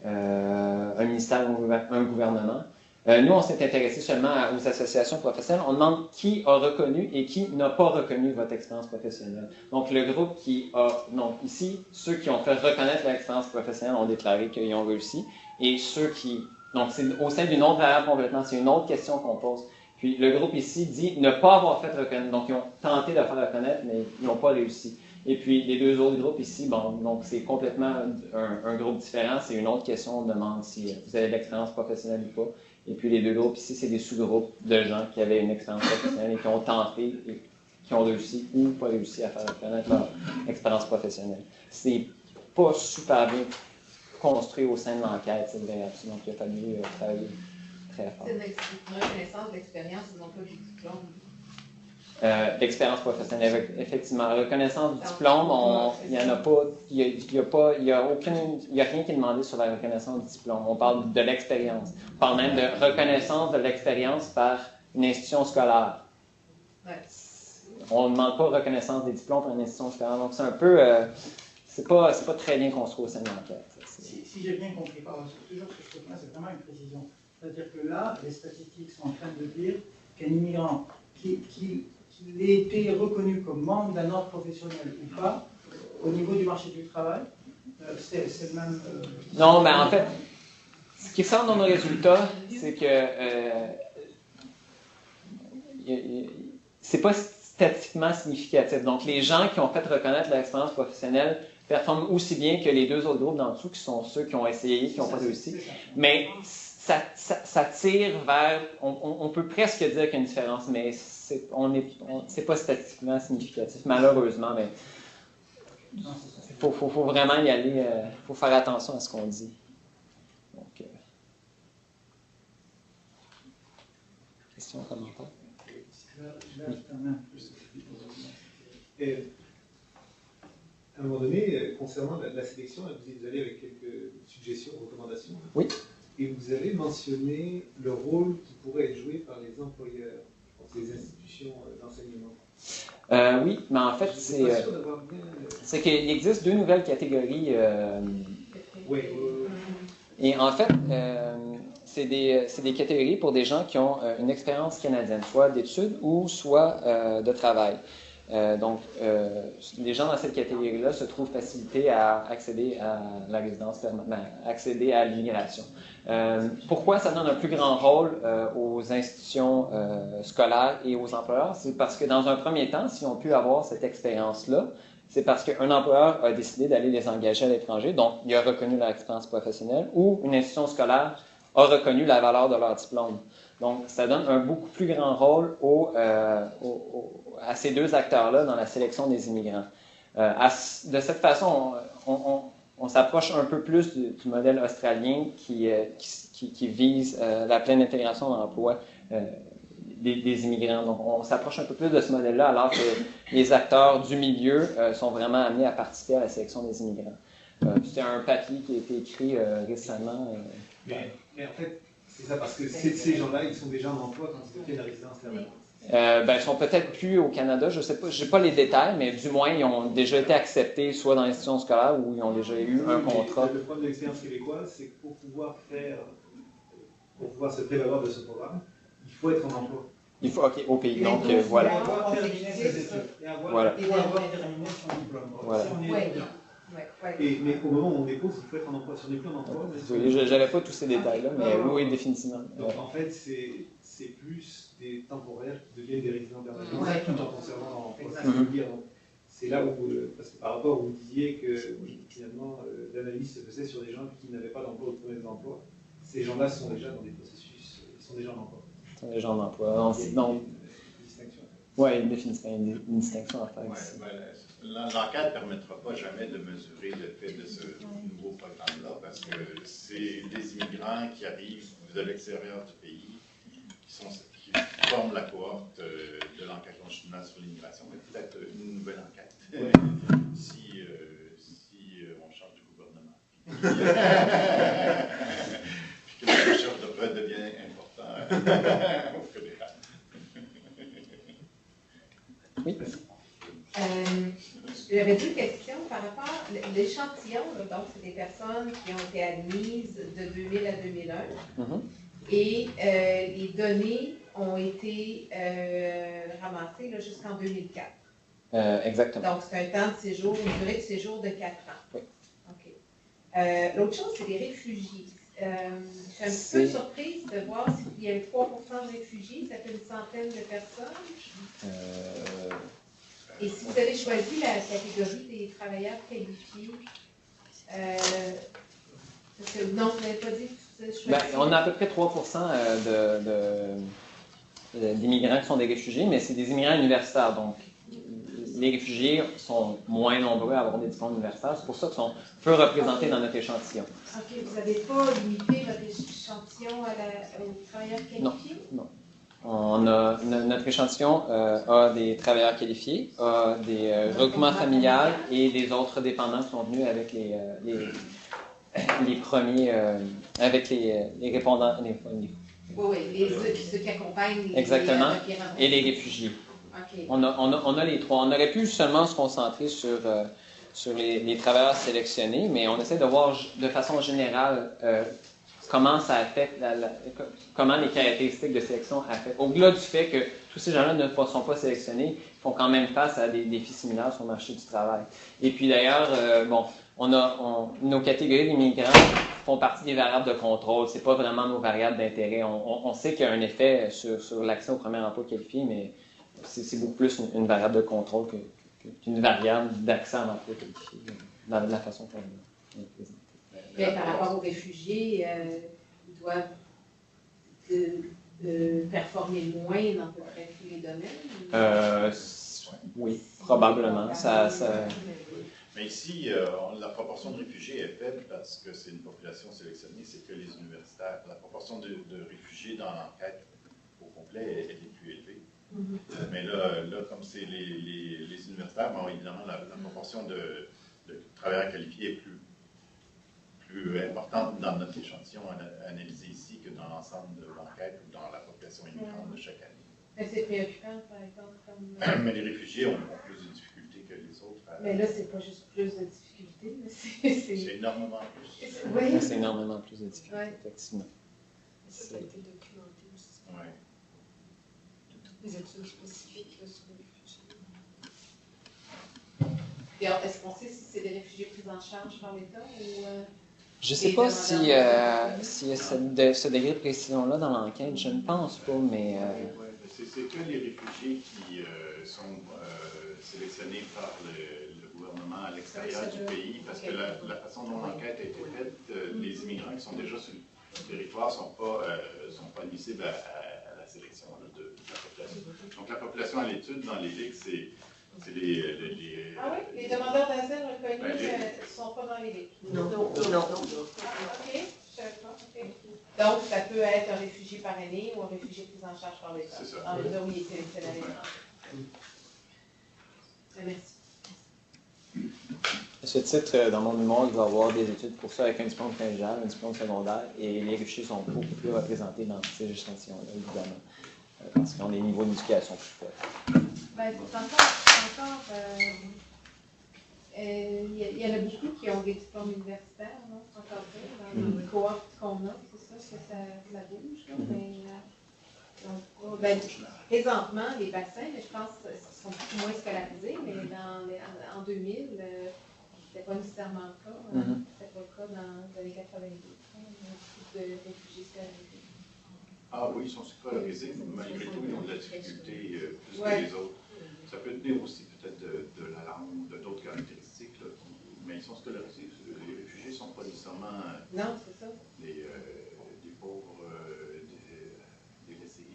un ministère ou un gouvernement? Nous, on s'est intéressé seulement aux associations professionnelles. On demande qui a reconnu et qui n'a pas reconnu votre expérience professionnelle. Donc, le groupe qui a... Donc, ici, ceux qui ont fait reconnaître leur expérience professionnelle ont déclaré qu'ils ont réussi. Et ceux qui... Donc, c'est au sein d'une autre variable complètement. C'est une autre question qu'on pose. Puis, le groupe ici dit ne pas avoir fait reconnaître. Donc, ils ont tenté de faire reconnaître, mais ils n'ont pas réussi. Et puis, les deux autres groupes ici, bon, donc c'est complètement un groupe différent. C'est une autre question. On demande si vous avez de l'expérience professionnelle ou pas. Et puis, les deux groupes ici, c'est des sous-groupes de gens qui avaient une expérience professionnelle et qui ont tenté et qui ont réussi ou pas réussi à faire reconnaître leur expérience professionnelle. C'est pas super bien construit au sein de l'enquête, cette variable-ci. Donc, il a fallu travailler très fort. C'est une reconnaissance d'expérience, non pas du diplôme. L'expérience professionnelle, effectivement. Reconnaissance du diplôme, il n'y en a pas, il y a rien qui est demandé sur la reconnaissance du diplôme. On parle de l'expérience. On parle même de reconnaissance de l'expérience par une institution scolaire. Ouais. On ne demande pas reconnaissance des diplômes par une institution scolaire. Donc, c'est un peu... c'est pas très bien construit au sein de l'enquête. Si j'ai bien compris, toujours ce que je trouve là, c'est vraiment une précision. C'est-à-dire que là, les statistiques sont en train de dire qu'un immigrant qu'il ait été reconnu comme membre d'un ordre professionnel ou pas, au niveau du marché du travail, c'est le même... Non, mais en fait, ce qui sort dans nos résultats, c'est que c'est pas statistiquement significatif. Donc, les gens qui ont fait reconnaître leur expérience professionnelle performent aussi bien que les deux autres groupes d'en dessous, qui sont ceux qui ont essayé, qui n'ont pas réussi. Mais ça tire vers... On peut presque dire qu'il y a une différence, mais c'est pas statistiquement significatif, malheureusement. Mais il faut vraiment y aller. Il faut faire attention à ce qu'on dit. Donc, question, commentaire? À un moment donné, concernant la sélection, vous êtes allé avec quelques suggestions, recommandations. Oui. Et vous avez mentionné le rôle qui pourrait être joué par les employeurs, les institutions d'enseignement. Oui, mais en fait, c'est qu'il existe deux nouvelles catégories. Et en fait, c'est des catégories pour des gens qui ont une expérience canadienne, soit d'études ou soit de travail. Donc, les gens dans cette catégorie-là se trouvent facilités à accéder à la résidence permanente, accéder à l'immigration. Pourquoi ça donne un plus grand rôle aux institutions scolaires et aux employeurs? C'est parce que dans un premier temps, si on pu avoir cette expérience-là, c'est parce qu'un employeur a décidé d'aller les engager à l'étranger, donc il a reconnu leur expérience professionnelle, ou une institution scolaire a reconnu la valeur de leur diplôme. Donc, ça donne un beaucoup plus grand rôle à ces deux acteurs-là dans la sélection des immigrants. De cette façon, on s'approche un peu plus du modèle australien qui vise la pleine intégration dans l'emploi des immigrants. Donc, on s'approche un peu plus de ce modèle-là, alors que les acteurs du milieu sont vraiment amenés à participer à la sélection des immigrants. C'est un papier qui a été écrit récemment. Mais en fait, c'est ça, parce que ces gens-là, ils sont déjà en emploi quand ils obtiennent la résidence permanente. Ils sont peut-être plus au Canada, je ne sais pas, je n'ai pas les détails, mais du moins, ils ont déjà été acceptés soit dans l'institution scolaire ou ils ont déjà eu un contrat. Le problème de l'expérience québécoise, c'est que pour pouvoir se prévaloir de ce programme, il faut être en emploi. Il faut, OK, au pays, donc voilà. Il faut avoir terminé ses études et avoir terminé son diplôme. Voilà. Mais au moment où on dépose, il faut être en emploi. Si on n'est plus en emploi... Oui, je n'avais pas tous ces détails-là, mais oui, définitivement. Donc en fait, c'est plus des temporaires qui deviennent des résidents permanents, tout en conservant leur emploi. C'est ce que je veux dire. C'est là où, parce que par rapport où vous disiez que finalement l'analyse se faisait sur des gens qui n'avaient pas d'emploi ou de promesse d'emploi, ces gens-là sont déjà dans des processus, ils sont déjà en emploi. Ils sont déjà en emploi. Oui, définitivement, une distinction à faire ici. L'enquête ne permettra pas jamais de mesurer l'effet de ce nouveau programme-là, parce que c'est des immigrants qui arrivent de l'extérieur du pays, qui forment la cohorte de l'enquête longitudinale sur l'immigration, mais peut-être une nouvelle enquête, si on change de gouvernement. Puis que la recherche redevient importante au fédéral. Oui. J'avais deux questions par rapport à l'échantillon. Donc, c'est des personnes qui ont été admises de 2000 à 2001. Et les données ont été ramassées jusqu'en 2004. Exactement. Donc, c'est un temps de séjour, une durée de séjour de 4 ans. Oui. OK. L'autre chose, c'est les réfugiés. Je suis un peu surprise de voir qu'il y a 3% de réfugiés, ça fait une centaine de personnes. Et si vous avez choisi la catégorie des travailleurs qualifiés, parce que non, vous n'avez pas dit que vous avez choisi. On a à peu près 3% d'immigrants qui sont des réfugiés, mais c'est des immigrants universitaires. Donc, les réfugiés sont moins nombreux à avoir des diplômes universitaires. C'est pour ça qu'ils sont peu représentés dans notre échantillon. OK. Vous n'avez pas limité votre échantillon aux travailleurs qualifiés? Non. Notre échantillon a des travailleurs qualifiés, a des regroupements familiales et des autres dépendants qui sont venus avec les premiers, avec les répondants. Oui, ceux qui accompagnent exactement, les et les réfugiés. Okay. On a les trois. On aurait pu seulement se concentrer sur les travailleurs sélectionnés, mais on essaie de voir de façon générale comment ça affecte, comment les caractéristiques de sélection affectent. Au-delà du fait que tous ces gens-là ne sont pas sélectionnés, ils font quand même face à des défis similaires sur le marché du travail. Et puis d'ailleurs, nos catégories d'immigrants font partie des variables de contrôle. C'est pas vraiment nos variables d'intérêt. On sait qu'il y a un effet sur l'accès au premier emploi qualifié, mais c'est beaucoup plus une variable de contrôle qu'une variable d'accès à l'emploi qualifié dans la façon qu'on est présenté. Mais par rapport aux réfugiés, ils doivent performer moins dans à peu près tous les domaines? Oui, probablement. Mais ici, la proportion de réfugiés est faible parce que c'est une population sélectionnée, c'est que les universitaires. La proportion de réfugiés dans l'enquête au complet est plus élevée. Mais là, comme c'est les universitaires, évidemment, la proportion de travailleurs qualifiés est plus importante dans notre échantillon analysé ici que dans l'ensemble de l'enquête ou dans la population immigrante de chaque année. Mais c'est préoccupant, par exemple, comme... Mais les réfugiés ont plus de difficultés que les autres. Mais là, c'est pas juste plus de difficultés, mais c'est énormément plus. Oui. C'est énormément plus de difficultés, effectivement. Ça a été documenté aussi. Oui. Des études spécifiques sur les réfugiés. Puis est-ce qu'on sait si c'est des réfugiés pris en charge par l'État ou... je ne sais pas s'il y a ce degré de précision-là dans l'enquête. Je ne pense pas, mais... C'est que les réfugiés qui sont sélectionnés par le gouvernement à l'extérieur du pays, parce que la façon dont l'enquête a été faite, les immigrants qui sont déjà sur le territoire ne sont pas admissibles à la sélection de la population. Donc la population à l'étude dans les ligues, c'est les... Ah oui? Les demandeurs d'asile reconnus ne sont pas dans les ligues? Non. OK. Je savais pas. OK. Donc, ça peut être un réfugié par année ou un réfugié pris en charge par l'État. C'est ça. Dans le cas où il est sélectionné à l'étranger. Merci. À ce titre, dans mon mémoire, il va y avoir des études pour ça avec un diplôme collégial, un diplôme secondaire, et les réfugiés sont beaucoup plus représentés dans ces échantillons-là, évidemment, parce qu'ils ont des niveaux d'éducation plus faibles. Ben, c'est encore il y en a beaucoup qui ont des diplômes universitaires, non? Encore ça, dans les cohortes qu'on a, c'est ça que ça bouge. Là, mais, présentement, les bassins, je pense, sont beaucoup moins scolarisés, mais en 2000, c'était pas nécessairement le cas. C'était pas le cas dans les années 90. Beaucoup de réfugiés scolarisés. Ah oui, ils sont scolarisés, mais malgré tout, ils ont de la difficulté plus que les autres. Ça peut tenir aussi peut-être de la langue ou d'autres caractéristiques, là, mais ils sont scolarisés. Les réfugiés ne sont pas nécessairement des pauvres délaissés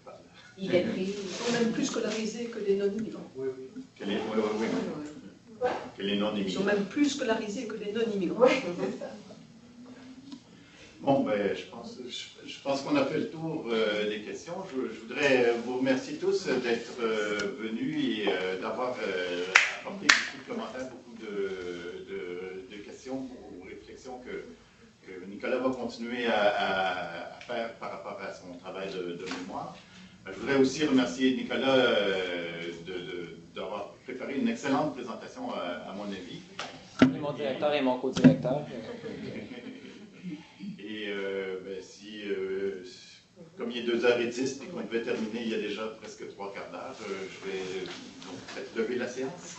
par là. Ils sont même plus scolarisés que les non-immigrants. Oui. Que les non-immigrants. Ils sont même plus scolarisés que les non-immigrants. Oui, c'est ça. Bon, ben, je pense qu'on a fait le tour des questions. Je voudrais vous remercier tous d'être venus et d'avoir apporté beaucoup de commentaires, beaucoup de questions ou réflexions que Nicolas va continuer à faire par rapport à son travail de mémoire. Je voudrais aussi remercier Nicolas d'avoir préparé une excellente présentation, à mon avis. Et mon directeur et mon co-directeur. Et comme il est 2h10 et qu'on devait terminer il y a déjà presque 3/4 d'heure, je vais donc peut-être lever la séance.